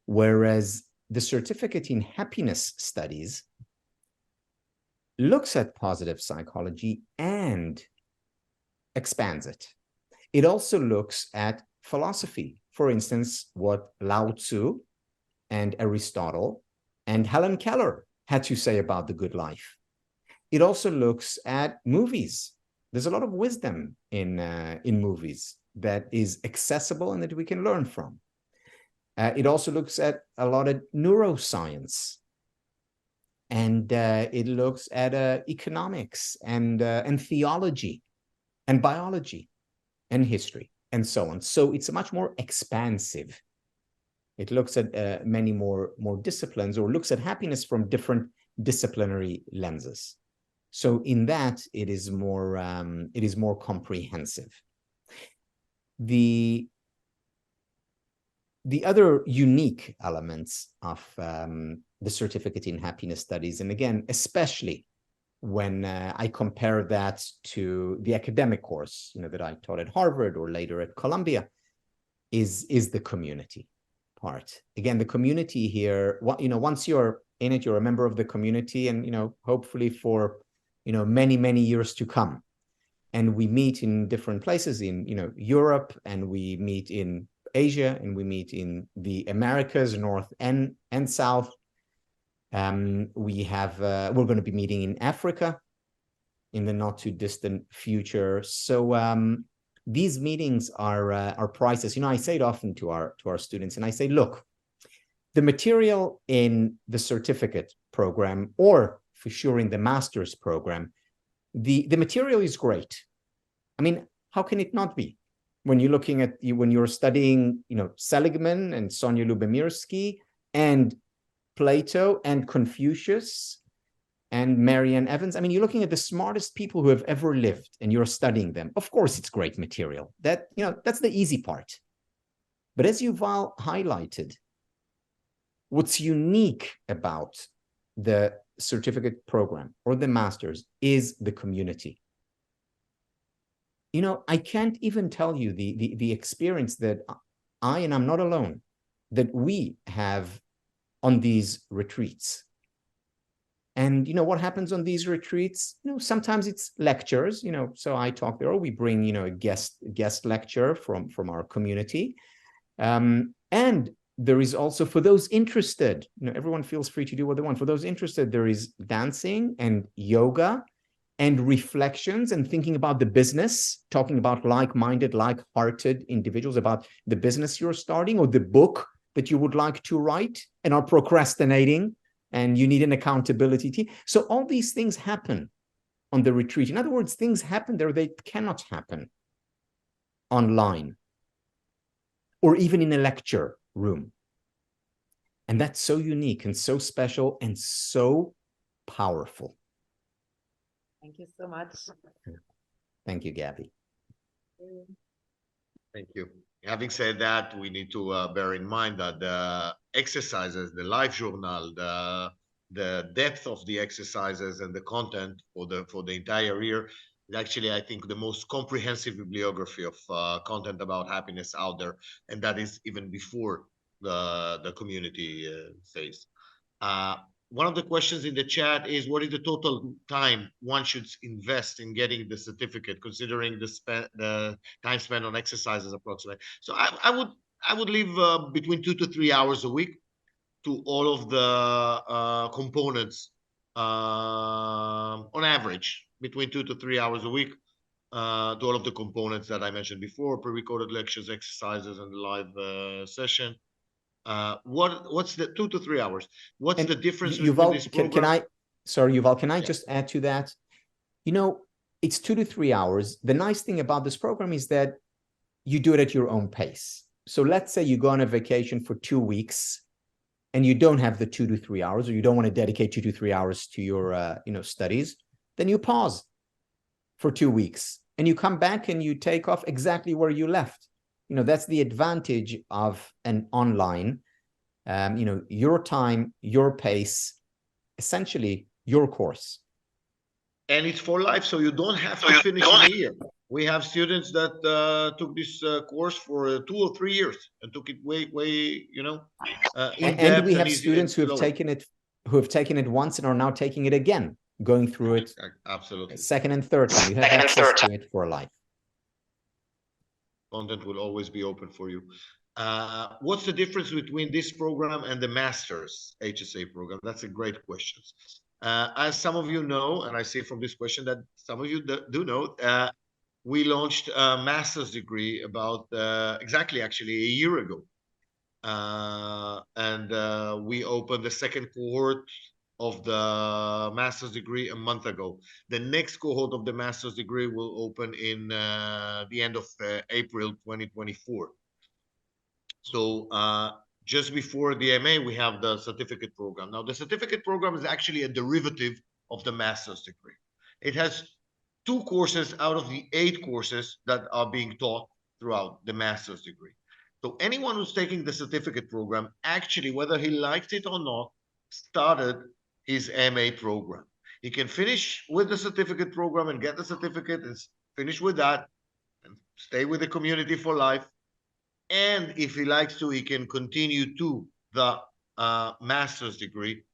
Whereas the Certificate in Happiness Studies looks at positive psychology and expands it. It also looks at philosophy. For instance, what Lao Tzu and Aristotle and Helen Keller had to say about the good life. It also looks at movies. There's a lot of wisdom in movies that is accessible and that we can learn from. It also looks at a lot of neuroscience, and it looks at economics and theology and biology and history and so on. So it's much more expansive. It looks at many more disciplines, or looks at happiness from different disciplinary lenses. So in that, it is more comprehensive. The other unique elements of the Certificate in Happiness Studies, and again, especially when I compare that to the academic course, that I taught at Harvard or later at Columbia, is the community part. Again, the community here, once you're in it, you're a member of the community, and hopefully for many, many years to come. And we meet in different places in Europe, and we meet in Asia, and we meet in the Americas, North and South. We're going to be meeting in Africa in the not too distant future. So these meetings are priceless. I say it often to our students, and I say, look, the material in the certificate program, or for sure in the master's program, the material is great. I mean, how can it not be? When you're studying, Seligman and Sonia Lubomírsky and Plato and Confucius and Marianne Evans. I mean, you're looking at the smartest people who have ever lived, and you're studying them. Of course, it's great material. That's the easy part. But as Yuval highlighted, what's unique about the certificate program or the master's is the community. I can't even tell you the experience that and I'm not alone, that we have on these retreats. And what happens on these retreats? Sometimes it's lectures, so I talk there, or we bring, a guest lecture from our community. And there is also, for those interested, everyone feels free to do what they want. For those interested, there is dancing and yoga and reflections and thinking about the business, talking about like-minded, like-hearted individuals about the business you're starting, or the book that you would like to write and are procrastinating, and you need an accountability team. So all these things happen on the retreat. In other words, things happen there that cannot happen online or even in a lecture room. And that's so unique and so special and so powerful. Thank you so much. Thank you, Gabby. Thank you. Having said that, we need to bear in mind that the exercises, the live journal, the depth of the exercises and the content for the entire year is actually, I think, the most comprehensive bibliography of content about happiness out there, and that is even before the community phase. One of the questions in the chat is, what is the total time one should invest in getting the certificate, considering the time spent on exercises approximately? So I would leave between 2 to 3 hours a week to all of the components, on average, between 2 to 3 hours a week, to all of the components that I mentioned before: pre-recorded lectures, exercises, and the live session. What's the 2 to 3 hours? What's And the difference between Yuval, this program? sorry, Yuval, can I Yeah. just add to that? You know, it's 2 to 3 hours. The nice thing about this program is that you do it at your own pace. So let's say you go on a vacation for 2 weeks and you don't have the 2 to 3 hours, or you don't want to dedicate 2 to 3 hours to your studies, then you pause for 2 weeks and you come back and you take off exactly where you left. You know, that's the advantage of an online, your time, your pace, essentially your course. And it's for life, so you don't have to finish in a year. We have students that took this course for 2 or 3 years and took it way, in depth. And we have students who have taken it once and are now taking it again, going through it absolutely second and third time. You have access to it for life. Content will always be open for you. What's the difference between this program and the master's HSA program? That's a great question. As some of you know, and I see from this question that some of you do know, we launched a master's degree about exactly actually a year ago. And we opened the second cohort of the master's degree a month ago. The next cohort of the master's degree will open in the end of April 2024. So just before the MA, we have the certificate program. Now, the certificate program is actually a derivative of the master's degree. It has 2 courses out of the 8 courses that are being taught throughout the master's degree. So anyone who's taking the certificate program, actually, whether he likes it or not, started his MA program. He can finish with the certificate program and get the certificate and finish with that and stay with the community for life. And if he likes to, he can continue to the master's degree,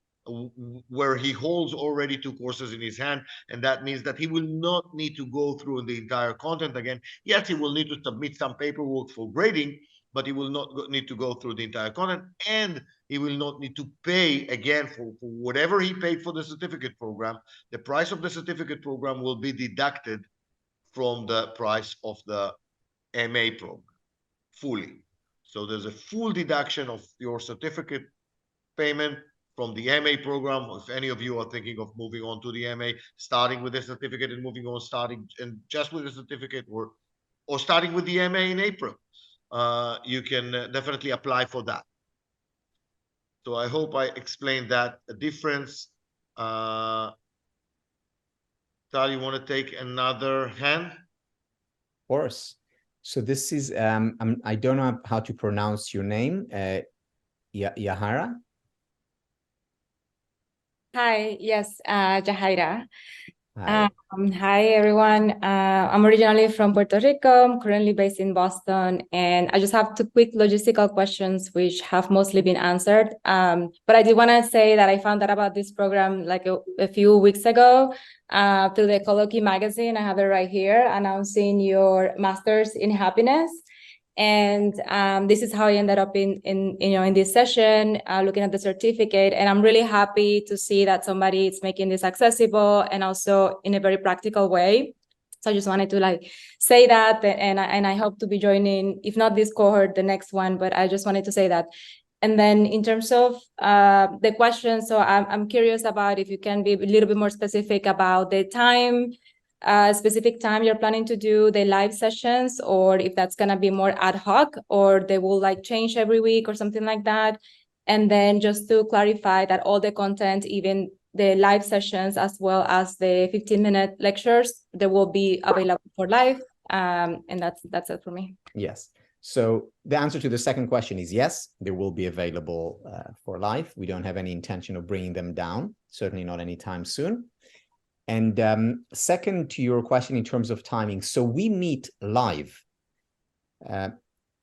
where he holds already 2 courses in his hand. And that means that he will not need to go through the entire content again. Yes, he will need to submit some paperwork for grading, but he will not need to go through the entire content, and he will not need to pay again for whatever he paid for the certificate program. The price of the certificate program will be deducted from the price of the MA program fully. So there's a full deduction of your certificate payment from the MA program. If any of you are thinking of moving on to the MA, starting with the certificate and moving on, starting and just with the certificate, or starting with the MA in April, you can definitely apply for that. So I hope I explained that difference. Tal, you want to take another hand? Of course. So this is, I don't know how to pronounce your name, Yahara? Hi, yes, Jahaira. Hi. Hi, everyone. I'm originally from Puerto Rico. I'm currently based in Boston, and I just have 2 quick logistical questions, which have mostly been answered. But I did want to say that I found out about this program like a few weeks ago through the Colloquy magazine. I have it right here, announcing your Master's in Happiness. And this is how I ended up in this session, looking at the certificate. And I'm really happy to see that somebody is making this accessible and also in a very practical way. So I just wanted to say that, and I hope to be joining, if not this cohort, the next one. But I just wanted to say that. And then in terms of the question, so I'm curious about if you can be a little bit more specific about the time. Specific time you're planning to do the live sessions, or if that's going to be more ad hoc, or they will change every week or something like that. And then just to clarify that all the content, even the live sessions as well as the 15-minute lectures, they will be available for live. And that's it for me. Yes. So the answer to the second question is yes, they will be available for live. We don't have any intention of bringing them down, certainly not anytime soon. And second to your question in terms of timing, so we meet live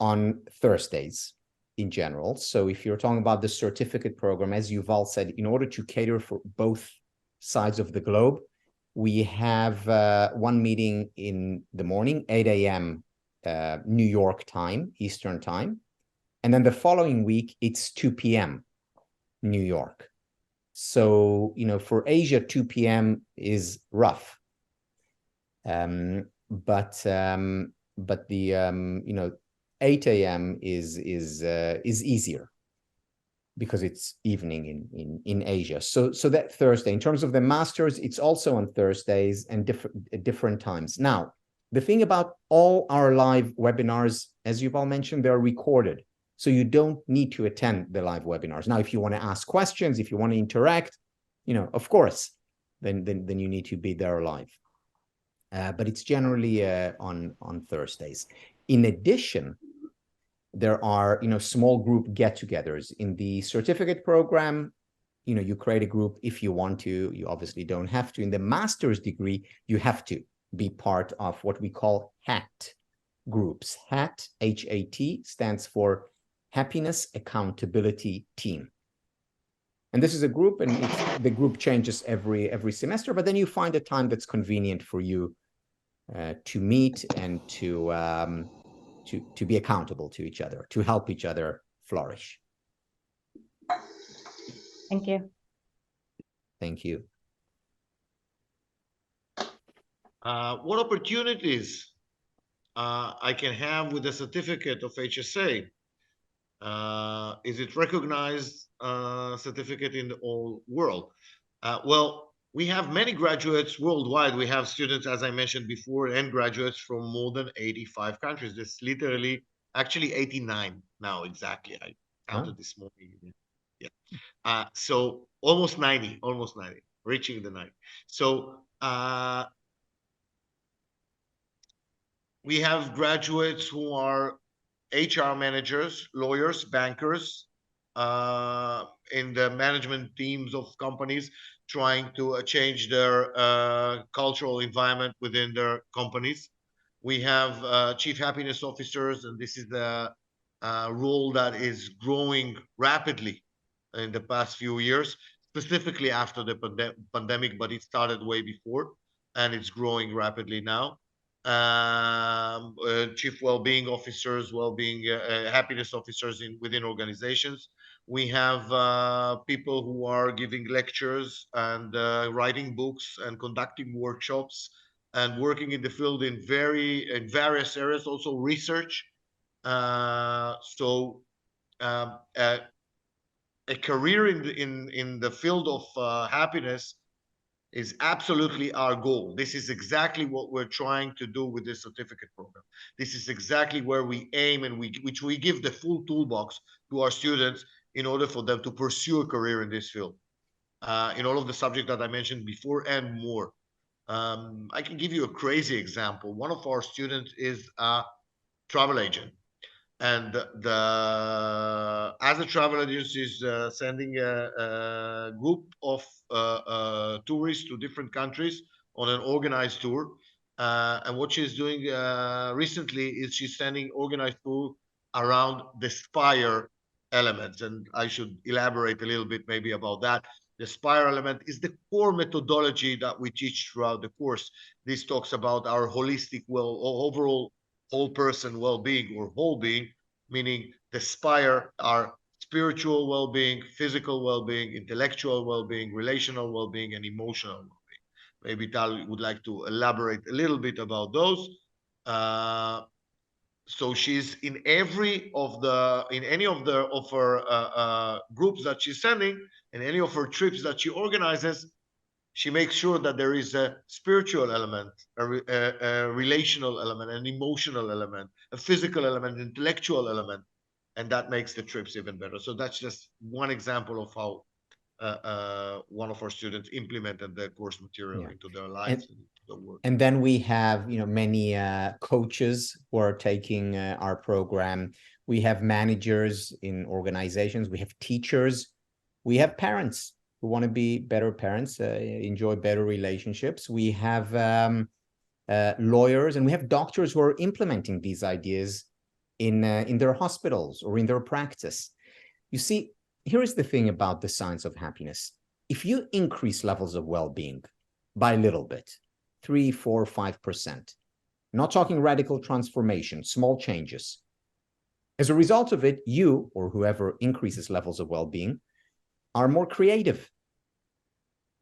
on Thursdays in general. So if you're talking about the certificate program, as Yuval said, in order to cater for both sides of the globe, we have one meeting in the morning, 8 a.m. New York time, Eastern time. And then the following week, it's 2 p.m. New York. So, for Asia, 2 p.m. is rough. But the 8 a.m. is easier. because it's evening in Asia. So that Thursday, in terms of the masters, it's also on Thursdays and different times. Now, the thing about all our live webinars, as you've all mentioned, they're recorded. So you don't need to attend the live webinars. Now, if you want to ask questions, if you want to interact, of course, then you need to be there live. But it's generally on Thursdays. In addition, there are small group get-togethers in the certificate program. You create a group if you want to. You obviously don't have to. In the master's degree, you have to be part of what we call HAT groups. HAT, H-A-T, stands for Happiness Accountability Team. And this is a group, and the group changes every semester, but then you find a time that's convenient for you to meet and to be accountable to each other, to help each other flourish. Thank you. Thank you. What opportunities I can have with the certificate of HSA? Is it recognized certificate in the whole world? Well, we have many graduates worldwide. We have students, as I mentioned before, and graduates from more than 85 countries. There's literally, actually 89 now, exactly. I counted this morning. Yeah. So almost 90, reaching the 90. So we have graduates who are HR managers, lawyers, bankers, in the management teams of companies, trying to change their cultural environment within their companies. We have chief happiness officers, and this is the role that is growing rapidly in the past few years, specifically after the pandemic, but it started way before, and it's growing rapidly now. Chief well-being officers, happiness officers within organizations. We have people who are giving lectures and writing books and conducting workshops and working in the field in various areas, also research. A career in the field of happiness is absolutely our goal. This is exactly what we're trying to do with this certificate program. This is exactly where we aim, and which we give the full toolbox to our students in order for them to pursue a career in this field, in all of the subjects that I mentioned before and more. I can give you a crazy example. One of our students is a travel agent. And as a travel agency is sending a group of tourists to different countries on an organized tour. And what she's doing recently is she's sending organized tour around the SPIRE elements. And I should elaborate a little bit maybe about that. The SPIRE element is the core methodology that we teach throughout the course. This talks about our holistic, overall whole person well-being, or whole being, meaning the SPIRE are spiritual well-being, physical well-being, intellectual well-being, relational well-being, and emotional well-being. Maybe Tal would like to elaborate a little bit about those. So she's in any of her groups that she's sending, and any of her trips that she organizes, she makes sure that there is a spiritual element, a relational element, an emotional element, a physical element, an intellectual element, and that makes the trips even better. So that's just one example of how one of our students implemented the course material into their lives and into the work. And then we have, many coaches who are taking our program. We have managers in organizations. We have teachers. We have parents who want to be better parents, enjoy better relationships. We have lawyers, and we have doctors who are implementing these ideas in their hospitals or in their practice. You see, here is the thing about the science of happiness. If you increase levels of well-being by a little bit, 3, 4, 5%, not talking radical transformation, small changes, as a result of it, you or whoever increases levels of well-being are more creative,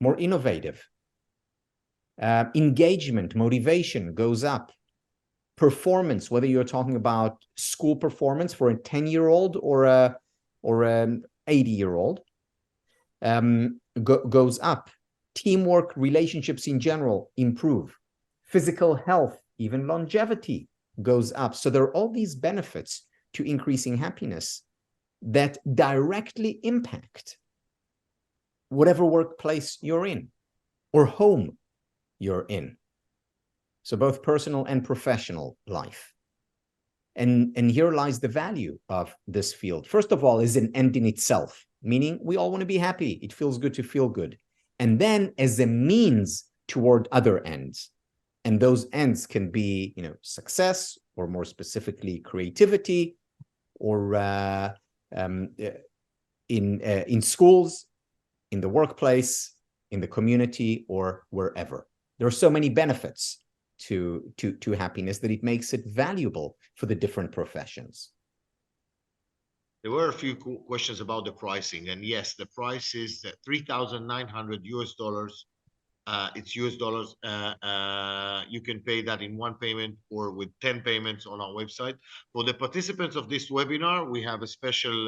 more innovative. Engagement, motivation goes up. Performance, whether you're talking about school performance for a 10-year-old or a 80-year-old, goes up. Teamwork, relationships in general improve. Physical health, even longevity goes up. So there are all these benefits to increasing happiness that directly impact whatever workplace you're in or home you're in. So both personal and professional life. And here lies the value of this field. First of all, is an end in itself, meaning we all want to be happy. It feels good to feel good. And then as a means toward other ends. And those ends can be, success, or more specifically, creativity, or in schools, in the workplace, in the community, or wherever. There are so many benefits to happiness that it makes it valuable for the different professions. There were a few questions about the pricing, and yes, the price is $3,900 US. It's US dollars. You can pay that in one payment or with 10 payments on our website. For the participants of this webinar, we have a special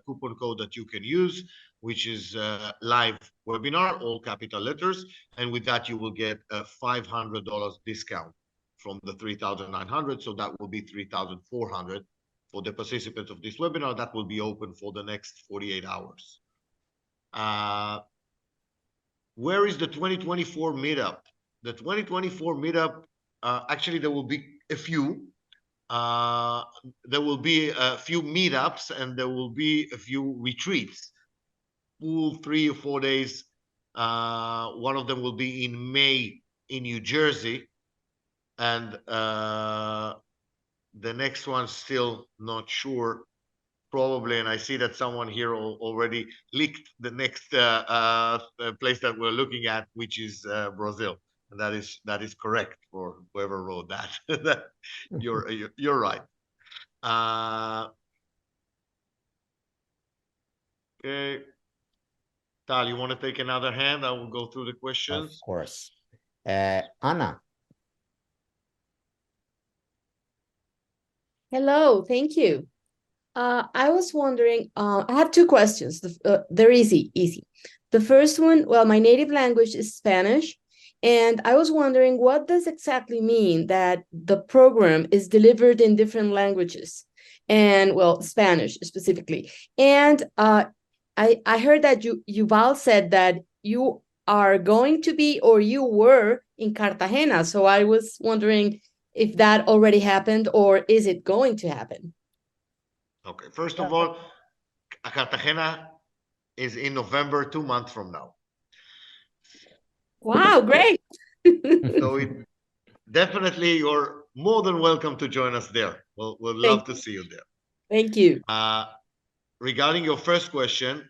coupon code that you can use, which is live webinar, all capital letters. And with that, you will get a $500 discount from the 3,900. So that will be 3,400 for the participants of this webinar. That will be open for the next 48 hours. Where is the 2024 meetup? The 2024 meetup, actually, there will be a few. There will be a few meetups, and there will be a few retreats. 3 or 4 days. One of them will be in May in New Jersey, and the next one still not sure. Probably, and I see that someone here already leaked the next place that we're looking at, which is Brazil, and that is correct for whoever wrote that. You're right. Okay, Tal, you want to take another hand? I will go through the questions. Of course, Anna. Hello, thank you. I was wondering, I have two questions. They're easy. The first one, well, my native language is Spanish, and I was wondering what does exactly mean that the program is delivered in different languages, and well, Spanish specifically. And I heard that Yuval said that you are going to be, or you were in Cartagena. So I was wondering if that already happened, or is it going to happen? Okay, first of all, Cartagena is in November, 2 months from now. Wow, great. So definitely you're more than welcome to join us there. We'll love to see you there. Thank you. Regarding your first question,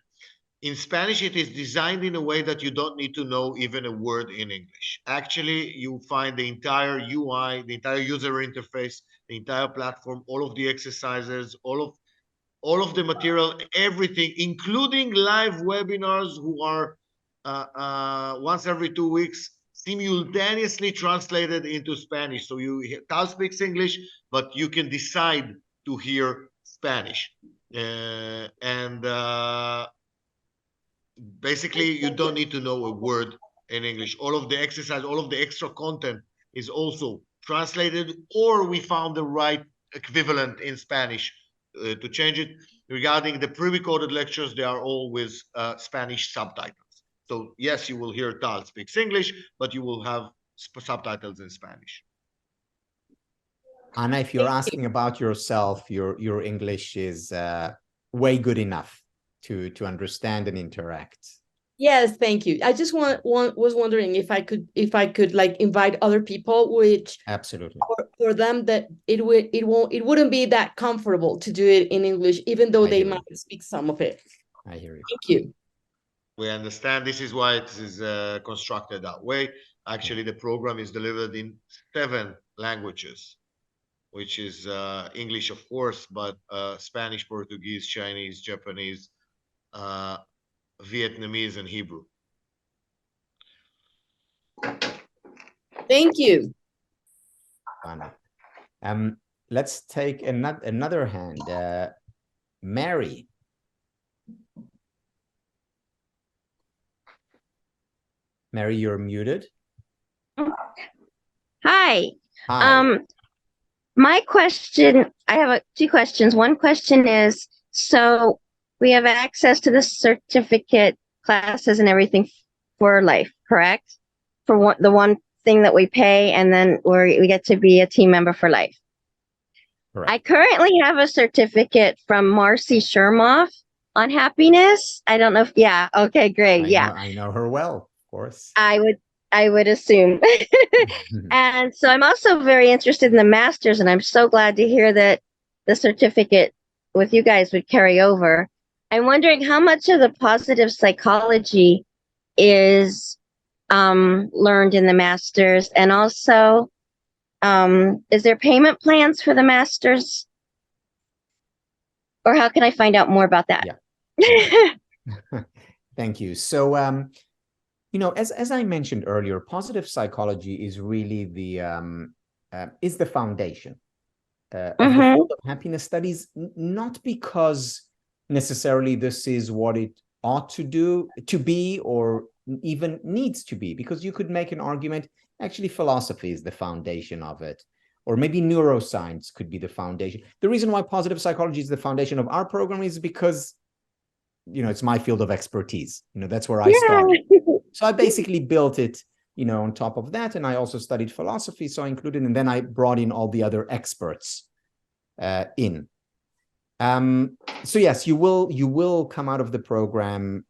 in Spanish, it is designed in a way that you don't need to know even a word in English. Actually, you find the entire UI, the entire user interface, the entire platform, all of the exercises, all of the material, everything, including live webinars who are once every 2 weeks, simultaneously translated into Spanish. So Tal speaks English, but you can decide to hear Spanish. Basically, you don't need to know a word in English. All of the exercise, all of the extra content is also translated, or we found the right equivalent in Spanish to change it. Regarding the pre-recorded lectures, they are all with Spanish subtitles. So yes, you will hear Tal speaks English, but you will have subtitles in Spanish. Anna, if you're asking about yourself, your English is way good enough to understand and interact. Yes, thank you. I just was wondering if I could like invite other people, which absolutely for them that it wouldn't be that comfortable to do it in English, even though they might speak some of it. I hear you. Thank you. We understand this is why it is constructed that way. Actually, the program is delivered in 7 languages, which is English, of course, but Spanish, Portuguese, Chinese, Japanese, Vietnamese, and Hebrew. Thank you. Anna. Let's take another hand. Mary. Mary, you're muted. Hi. Hi. My question, I have two questions. One question is, so we have access to the certificate classes and everything for life, correct? For the one thing that we pay, and then we get to be a team member for life. Correct. I currently have a certificate from Marcy Shermoff on happiness. I don't know if, yeah, okay, great, yeah. I know her well, of course. I would assume. And so I'm also very interested in the masters, and I'm so glad to hear that the certificate with you guys would carry over. I'm wondering how much of the positive psychology is learned in the masters, and also is there payment plans for the masters, or how can I find out more about that? Yeah. Thank you. So you know, as I mentioned earlier, positive psychology is really the foundation of the field of happiness studies, not because necessarily this is what it ought to be, or even needs to be, because you could make an argument, actually philosophy is the foundation of it, or maybe neuroscience could be the foundation. The reason why positive psychology is the foundation of our program is because, you know, it's my field of expertise. You know, that's where I started. So I basically built it, you know, on top of that. And I also studied philosophy, so I included, and then I brought in all the other experts in. So yes, you will come out of the program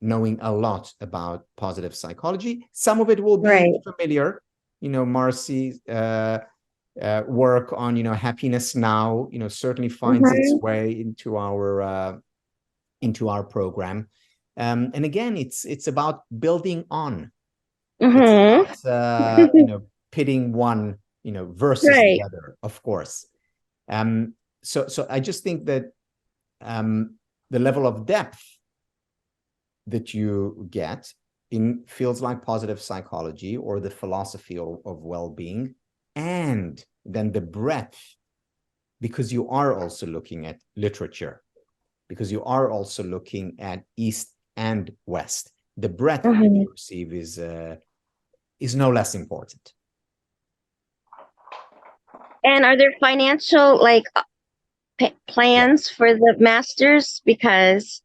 knowing a lot about positive psychology. Some of it will be familiar. You know, Marcy's work on, you know, happiness now, you know, certainly finds its way into our program. And again, it's about building on. It's about, you know, pitting one, you know, versus the other, of course. So I just think that the level of depth that you get in fields like positive psychology or the philosophy of well-being, and then the breadth, because you are also looking at literature, because you are also looking at East and West, the breadth that you receive is no less important. And are there financial plans for the masters? Because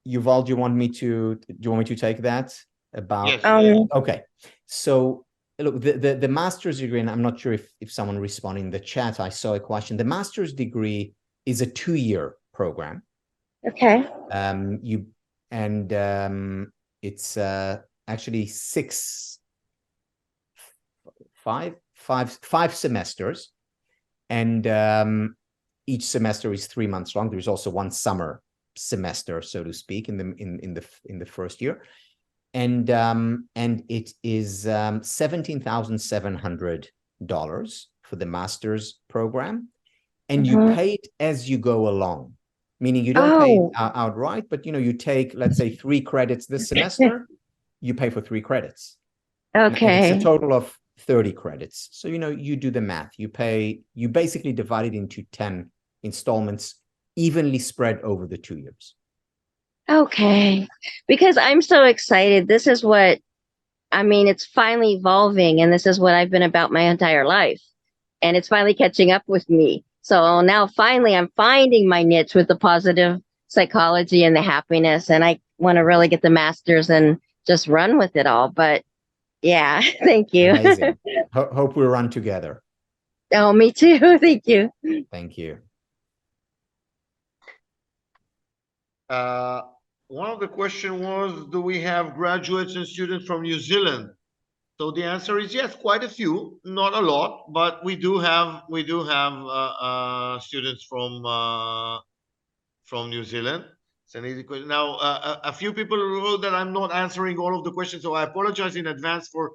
Yuval, do you want me to take that about? Yes. Okay, so look, the master's degree, and I'm not sure if someone responded in the chat, I saw a question. The master's degree is a 2-year program. Okay. It's actually five semesters, and each semester is 3 months long. There's also one summer semester, so to speak, in the first year, and it is $17,700 for the master's program, and you pay it as you go along, meaning you don't pay it outright, but you know, you take, let's say, 3 credits this semester, you pay for 3 credits. Okay. And it's a total of 30 credits. So, you know, you do the math. You basically divide it into 10 installments, evenly spread over the 2 years. Okay. Because I'm so excited. This is what, I mean, it's finally evolving, and this is what I've been about my entire life. And it's finally catching up with me. So now finally I'm finding my niche with the positive psychology and the happiness. And I want to really get the masters and just run with it all. But yeah, thank you. Amazing. Hope we run together. Oh, me too. Thank you. Thank you. One of the questions was, do we have graduates and students from New Zealand? So the answer is yes, quite a few, not a lot, but we do have students from New Zealand. It's an easy question. Now, a few people wrote that I'm not answering all of the questions, so I apologize in advance for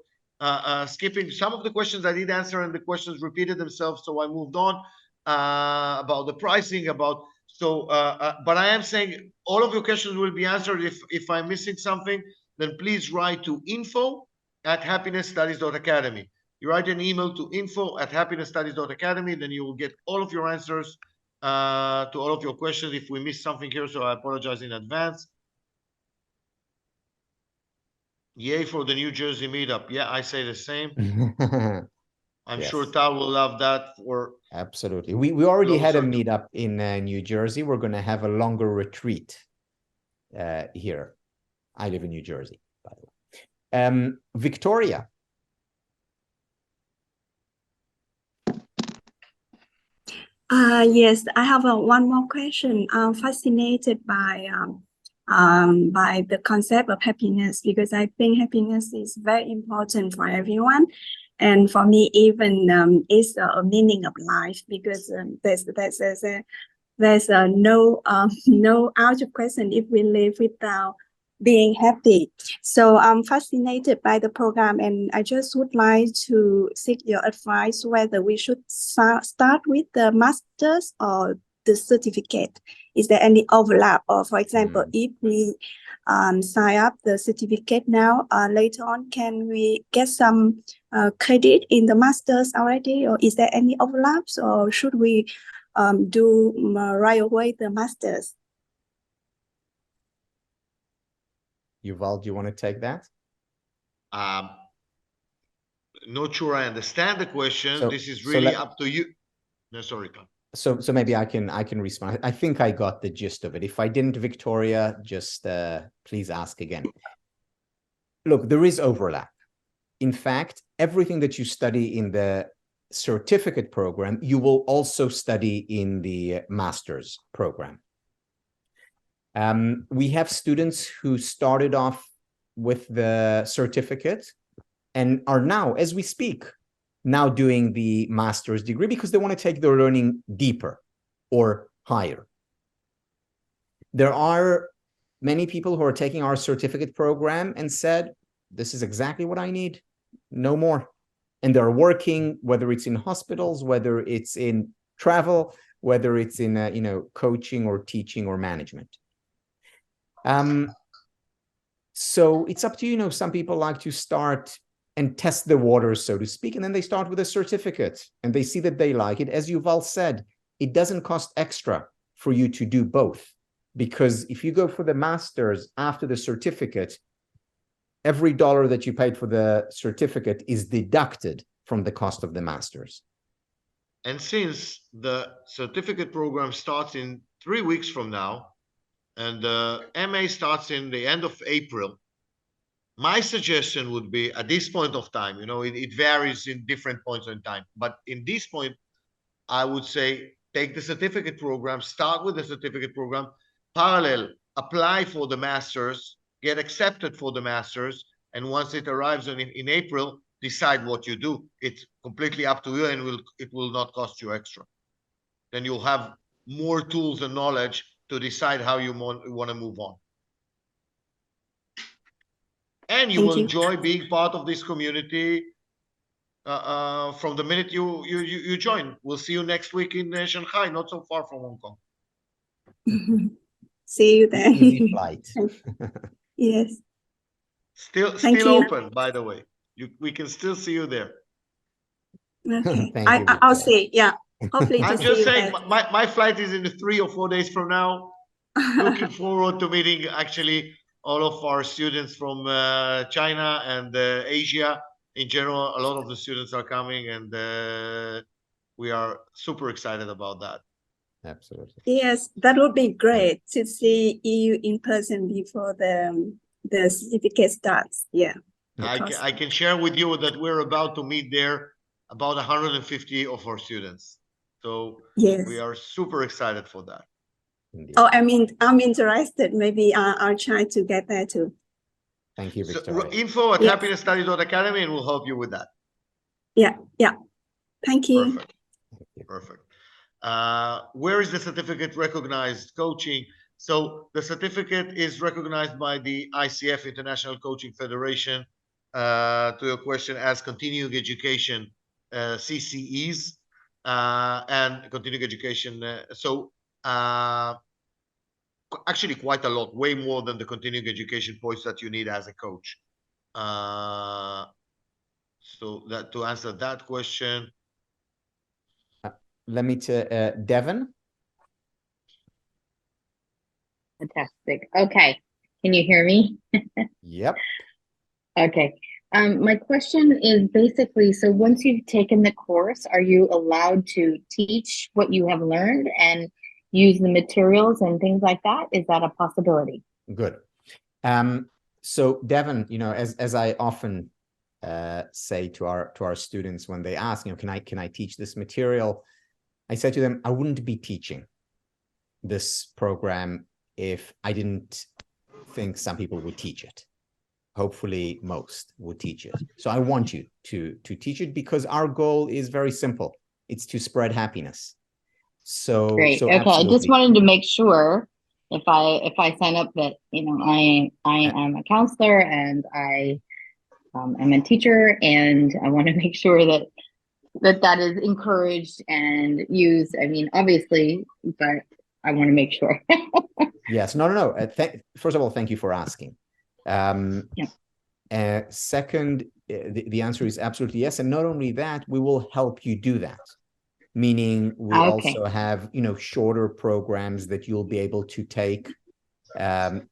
skipping some of the questions. I did answer, and the questions repeated themselves, so I moved on about the pricing, but I am saying all of your questions will be answered. If I'm missing something, then please write to info@happinessstudies.academy. You write an email to info@happinessstudies.academy, then you will get all of your answers to all of your questions. If we missed something here, so I apologize in advance. Yay for the New Jersey meetup. Yeah, I say the same. I'm Yes. sure Tal will love that. For Absolutely. We already those had a who- meetup in New Jersey. We're going to have a longer retreat here. I live in New Jersey, by the way. Victoria. Yes, I have one more question. I'm fascinated by the concept of happiness because I think happiness is very important for everyone. And for me, even it's a meaning of life because there's no no out of question if we live without being happy. So I'm fascinated by the program, and I just would like to seek your advice whether we should start with the master's or the certificate. Is there any overlap? Or for example, if we sign up the certificate now, later on, can we get some credit in the master's already? Or is there any overlaps? Or should we do right away the master's? Yuval, do you want to take that? Not sure I understand the question. So- This is so really let- up to you. No, sorry, Tal. So maybe I can respond. I think I got the gist of it. If I didn't, Victoria, just please ask again. Look, there is overlap. In fact, everything that you study in the certificate program, you will also study in the master's program. We have students who started off with the certificate and are now, as we speak, now doing the master's degree because they want to take their learning deeper or higher. There are many people who are taking our certificate program and said, this is exactly what I need, no more. And they're working, whether it's in hospitals, whether it's in travel, whether it's in coaching or teaching or management. So it's up to you. Some people like to start and test the waters, so to speak, and then they start with a certificate and they see that they like it. As Yuval said, it doesn't cost extra for you to do both, because if you go for the master's after the certificate, every dollar that you paid for the certificate is deducted from the cost of the master's. And since the certificate program starts in 3 weeks from now, and the MA starts in the end of April, my suggestion would be at this point of time, it varies in different points in time, but in this point, I would say take the certificate program, start with the certificate program, parallel, apply for the master's, get accepted for the master's, and once it arrives in April, decide what you do. It's completely up to you, and it will not cost you extra. Then you'll have more tools and knowledge to decide how you want to move on. And you will enjoy being part of this community from the minute you join. We'll see you next week in Shanghai, not so far from Hong Kong. See you then. Easy flight. Yes. Still open, by the way. We can still see you there. Okay. Thank you, I'll see. Yeah. Hopefully I'm to just see saying, you my flight is in 3 or 4 days from now. Looking forward to meeting actually all of our students from China and Asia in general. A lot of the students are coming, and we are super excited about that. Absolutely. Yes, that would be great to see you in person before the certificate starts. Yeah. I can share with you that we're about to meet there about 150 of our students. So yes, we are super excited for that. Indeed. Oh, I'm interested. Maybe I'll try to get there too. Thank you, So Victoria. info at happinessstudy.academy, and we'll help you with that. Yeah. Thank you. Perfect. Where is the certificate recognized? Coaching. So the certificate is recognized by the ICF, International Coaching Federation, to your question, as continuing education CCEs and continuing education. Actually quite a lot, way more than the continuing education points that you need as a coach. So that to answer that question. Let me to Devon. Fantastic. Okay. Can you hear me? Yep. Okay. My question is basically, so once you've taken the course, are you allowed to teach what you have learned and use the materials and things like that? Is that a possibility? Good. So Devin, as I often say to our students when they ask, can I teach this material? I say to them, I wouldn't be teaching this program if I didn't think some people would teach it. Hopefully most would teach it. So I want you to teach it because our goal is very simple. It's to spread happiness. So Great. so Okay. absolutely. I just wanted to make sure if I sign up that, I am a counselor and I am a teacher, and I want to make sure that is encouraged and used. I mean, obviously, but I want to make sure. Yes. No. First of all, thank you for asking. Second, the answer is absolutely yes. And not only that, we will help you do that. Meaning we also have, shorter programs that you'll be able to take and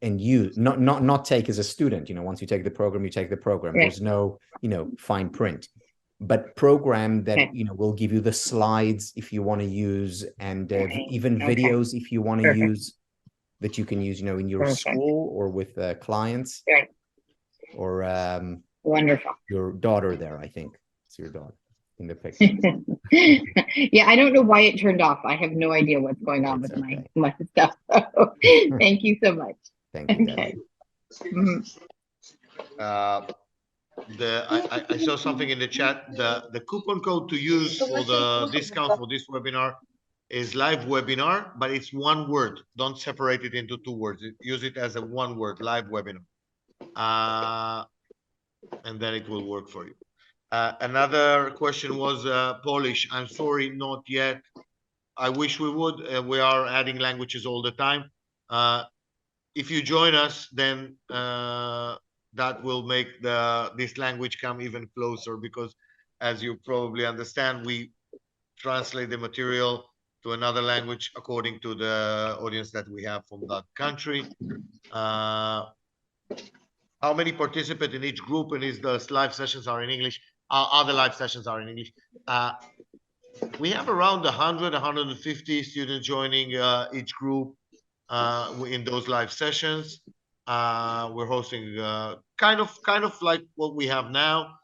use, not take as a student. Once you take the program, you take the program. Right. There's no, fine print, but program that, will give you the slides if you want to use, and even videos if you want to use, that you can use, in your school or with clients. Right. Or wonderful. Your daughter there, I think it's your daughter in the picture. Yeah, I don't know why it turned off. I have no idea what's going on with my stuff. So thank you so much. Thank you. Okay. I saw something in the chat. The coupon code to use for the discount for this webinar is live webinar, but it's one word. Don't separate it into two words. Use it as a one word, live webinar. And then it will work for you. Another question was Polish. I'm sorry, not yet. I wish we would. We are adding languages all the time. If you join us, then that will make this language come even closer, because as you probably understand, we translate the material to another language according to the audience that we have from that country. How many participants in each group, and is the live sessions are in English? Other live sessions are in English. We have around 100, 150 students joining each group in those live sessions. We're hosting kind of like what we have now.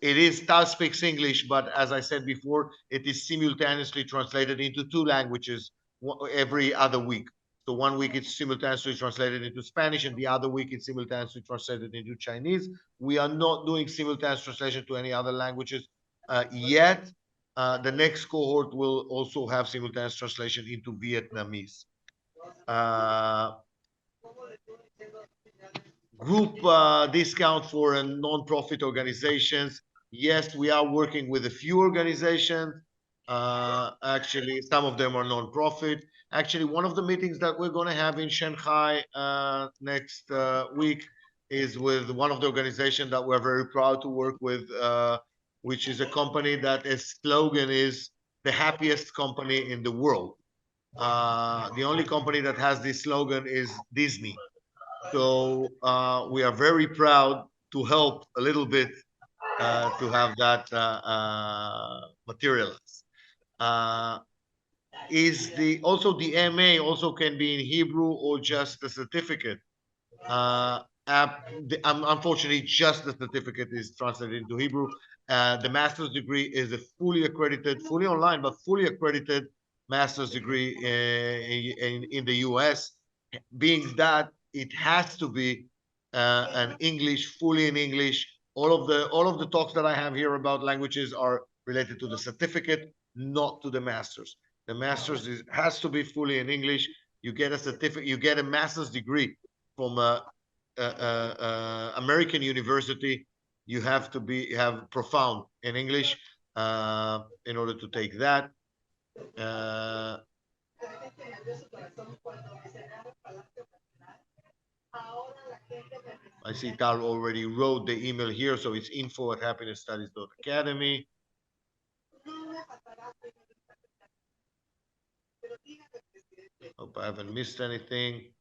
It is Tal speaks English, but as I said before, it is simultaneously translated into two languages every other week. So one week it's simultaneously translated into Spanish, and the other week it's simultaneously translated into Chinese. We are not doing simultaneous translation to any other languages yet. The next cohort will also have simultaneous translation into Vietnamese. Group discount for non-profit organizations. Yes, we are working with a few organizations. Actually, some of them are non-profit. Actually, one of the meetings that we're going to have in Shanghai next week is with one of the organizations that we're very proud to work with, which is a company that its slogan is the happiest company in the world. The only company that has this slogan is Disney. So we are very proud to help a little bit to have that materialize. Is also the MA also can be in Hebrew or just the certificate? Unfortunately, just the certificate is translated into Hebrew. The master's degree is a fully accredited, fully online, but fully accredited master's degree in the US. Being that it has to be an English, fully in English. All of the talks that I have here about languages are related to the certificate, not to the master's. The master's has to be fully in English. You get a certificate, you get a master's degree from a American university. You have to have profound in English in order to take that. I see Tal already wrote the email here, so it's info@happinessstudies.academy. Hope I haven't missed anything.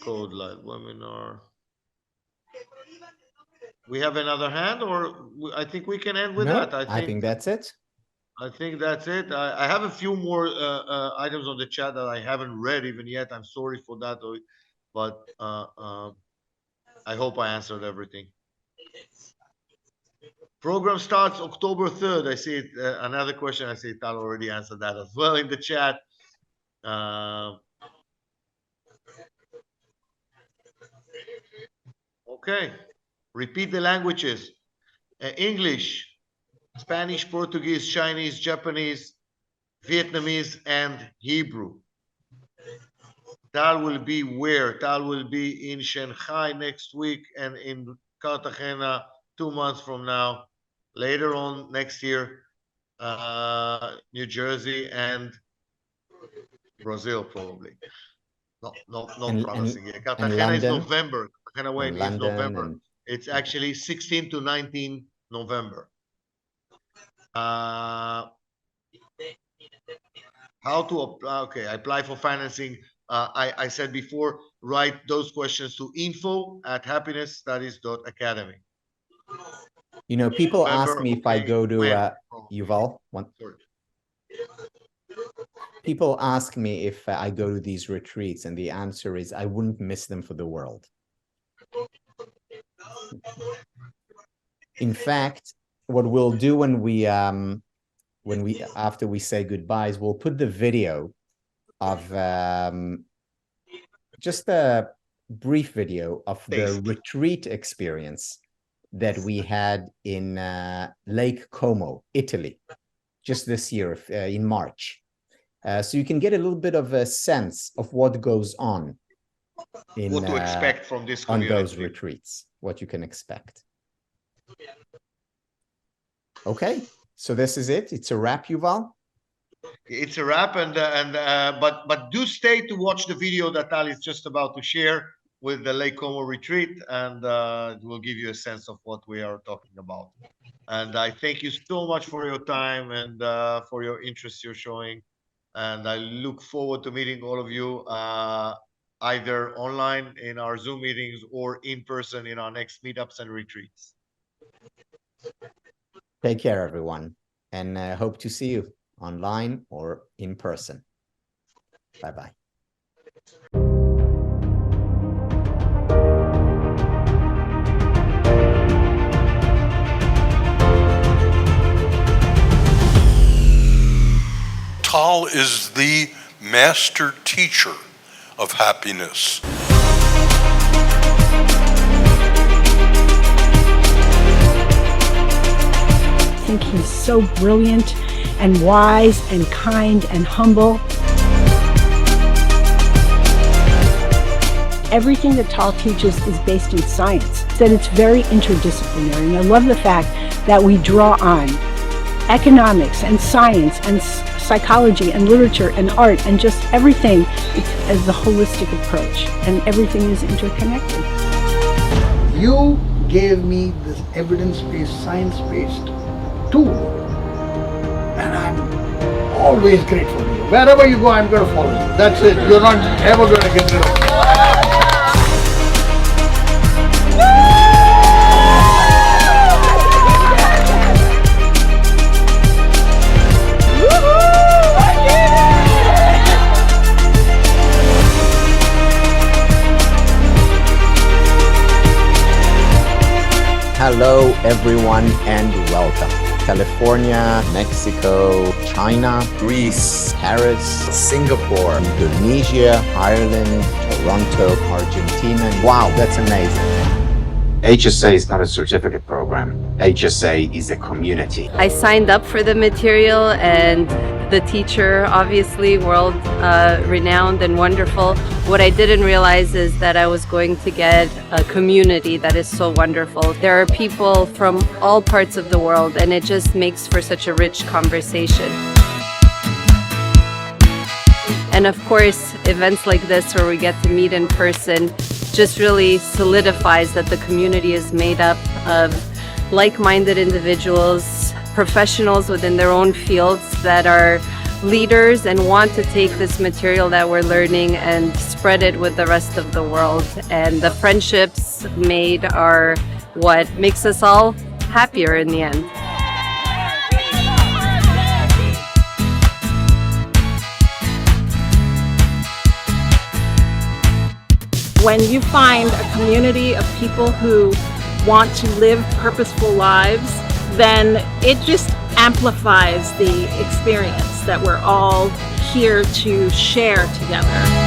Code Live webinar. We have another hand, or I think we can end with No, that. I think that's it. I think that's it. I have a few more items on the chat that I haven't read even yet. I'm sorry for that, but I hope I answered everything. Program starts October 3rd. I see it. Another question. I see Tal already answered that as well in the chat. Okay. Repeat the languages. English, Spanish, Portuguese, Chinese, Japanese, Vietnamese, and Hebrew. Tal will be where? Tal will be in Shanghai next week and in Cartagena 2 months from now. Later on next year, New Jersey and Brazil probably. Not promising yet. Cartagena is November. Cartagena Wayne is November. It's actually 16 to 19 November. How to apply? Okay, apply for financing. I said before, write those questions to info@happinessstudies.academy. You know, people ask me if I go to Yuval. People ask me if I go to these retreats, and the answer is I wouldn't miss them for the world. In fact, what we'll do when we after we say goodbyes, we'll put the video of just a brief video of the retreat experience that we had in Lake Como, Italy, just this year in March. So you can get a little bit of a sense of what goes on in what to expect from this community. On those retreats, what you can expect. Okay, so this is it. It's a wrap, Yuval. It's a wrap, but do stay to watch the video that Tal is just about to share with the Lake Como retreat, and it will give you a sense of what we are talking about. And I thank you so much for your time and for your interest you're showing. And I look forward to meeting all of you either online in our Zoom meetings or in person in our next meetups and retreats. Take care, everyone, and hope to see you online or in person. Bye-bye. Tal is the master teacher of happiness. I think he's so brilliant and wise and kind and humble. Everything that Tal teaches is based in science, that it's very interdisciplinary. And I love the fact that we draw on economics and science and psychology and literature and art and just everything as the holistic approach, and everything is interconnected. You gave me this evidence-based, science-based tool, and I'm always grateful to you. Wherever you go, I'm going to follow you. That's it. You're not ever going to get rid of me. Hello, everyone, and welcome. California, Mexico, China, Greece, Paris, Singapore, Indonesia, Ireland, Toronto, Argentina. Wow, that's amazing. HSA is not a certificate program. HSA is a community. I signed up for the material, and the teacher, obviously world renowned and wonderful. What I didn't realize is that I was going to get a community that is so wonderful. There are people from all parts of the world, and it just makes for such a rich conversation. And of course, events like this where we get to meet in person just really solidifies that the community is made up of like-minded individuals, professionals within their own fields that are leaders and want to take this material that we're learning and spread it with the rest of the world. And the friendships made are what makes us all happier in the end. When you find a community of people who want to live purposeful lives, then it just amplifies the experience that we're all here to share together.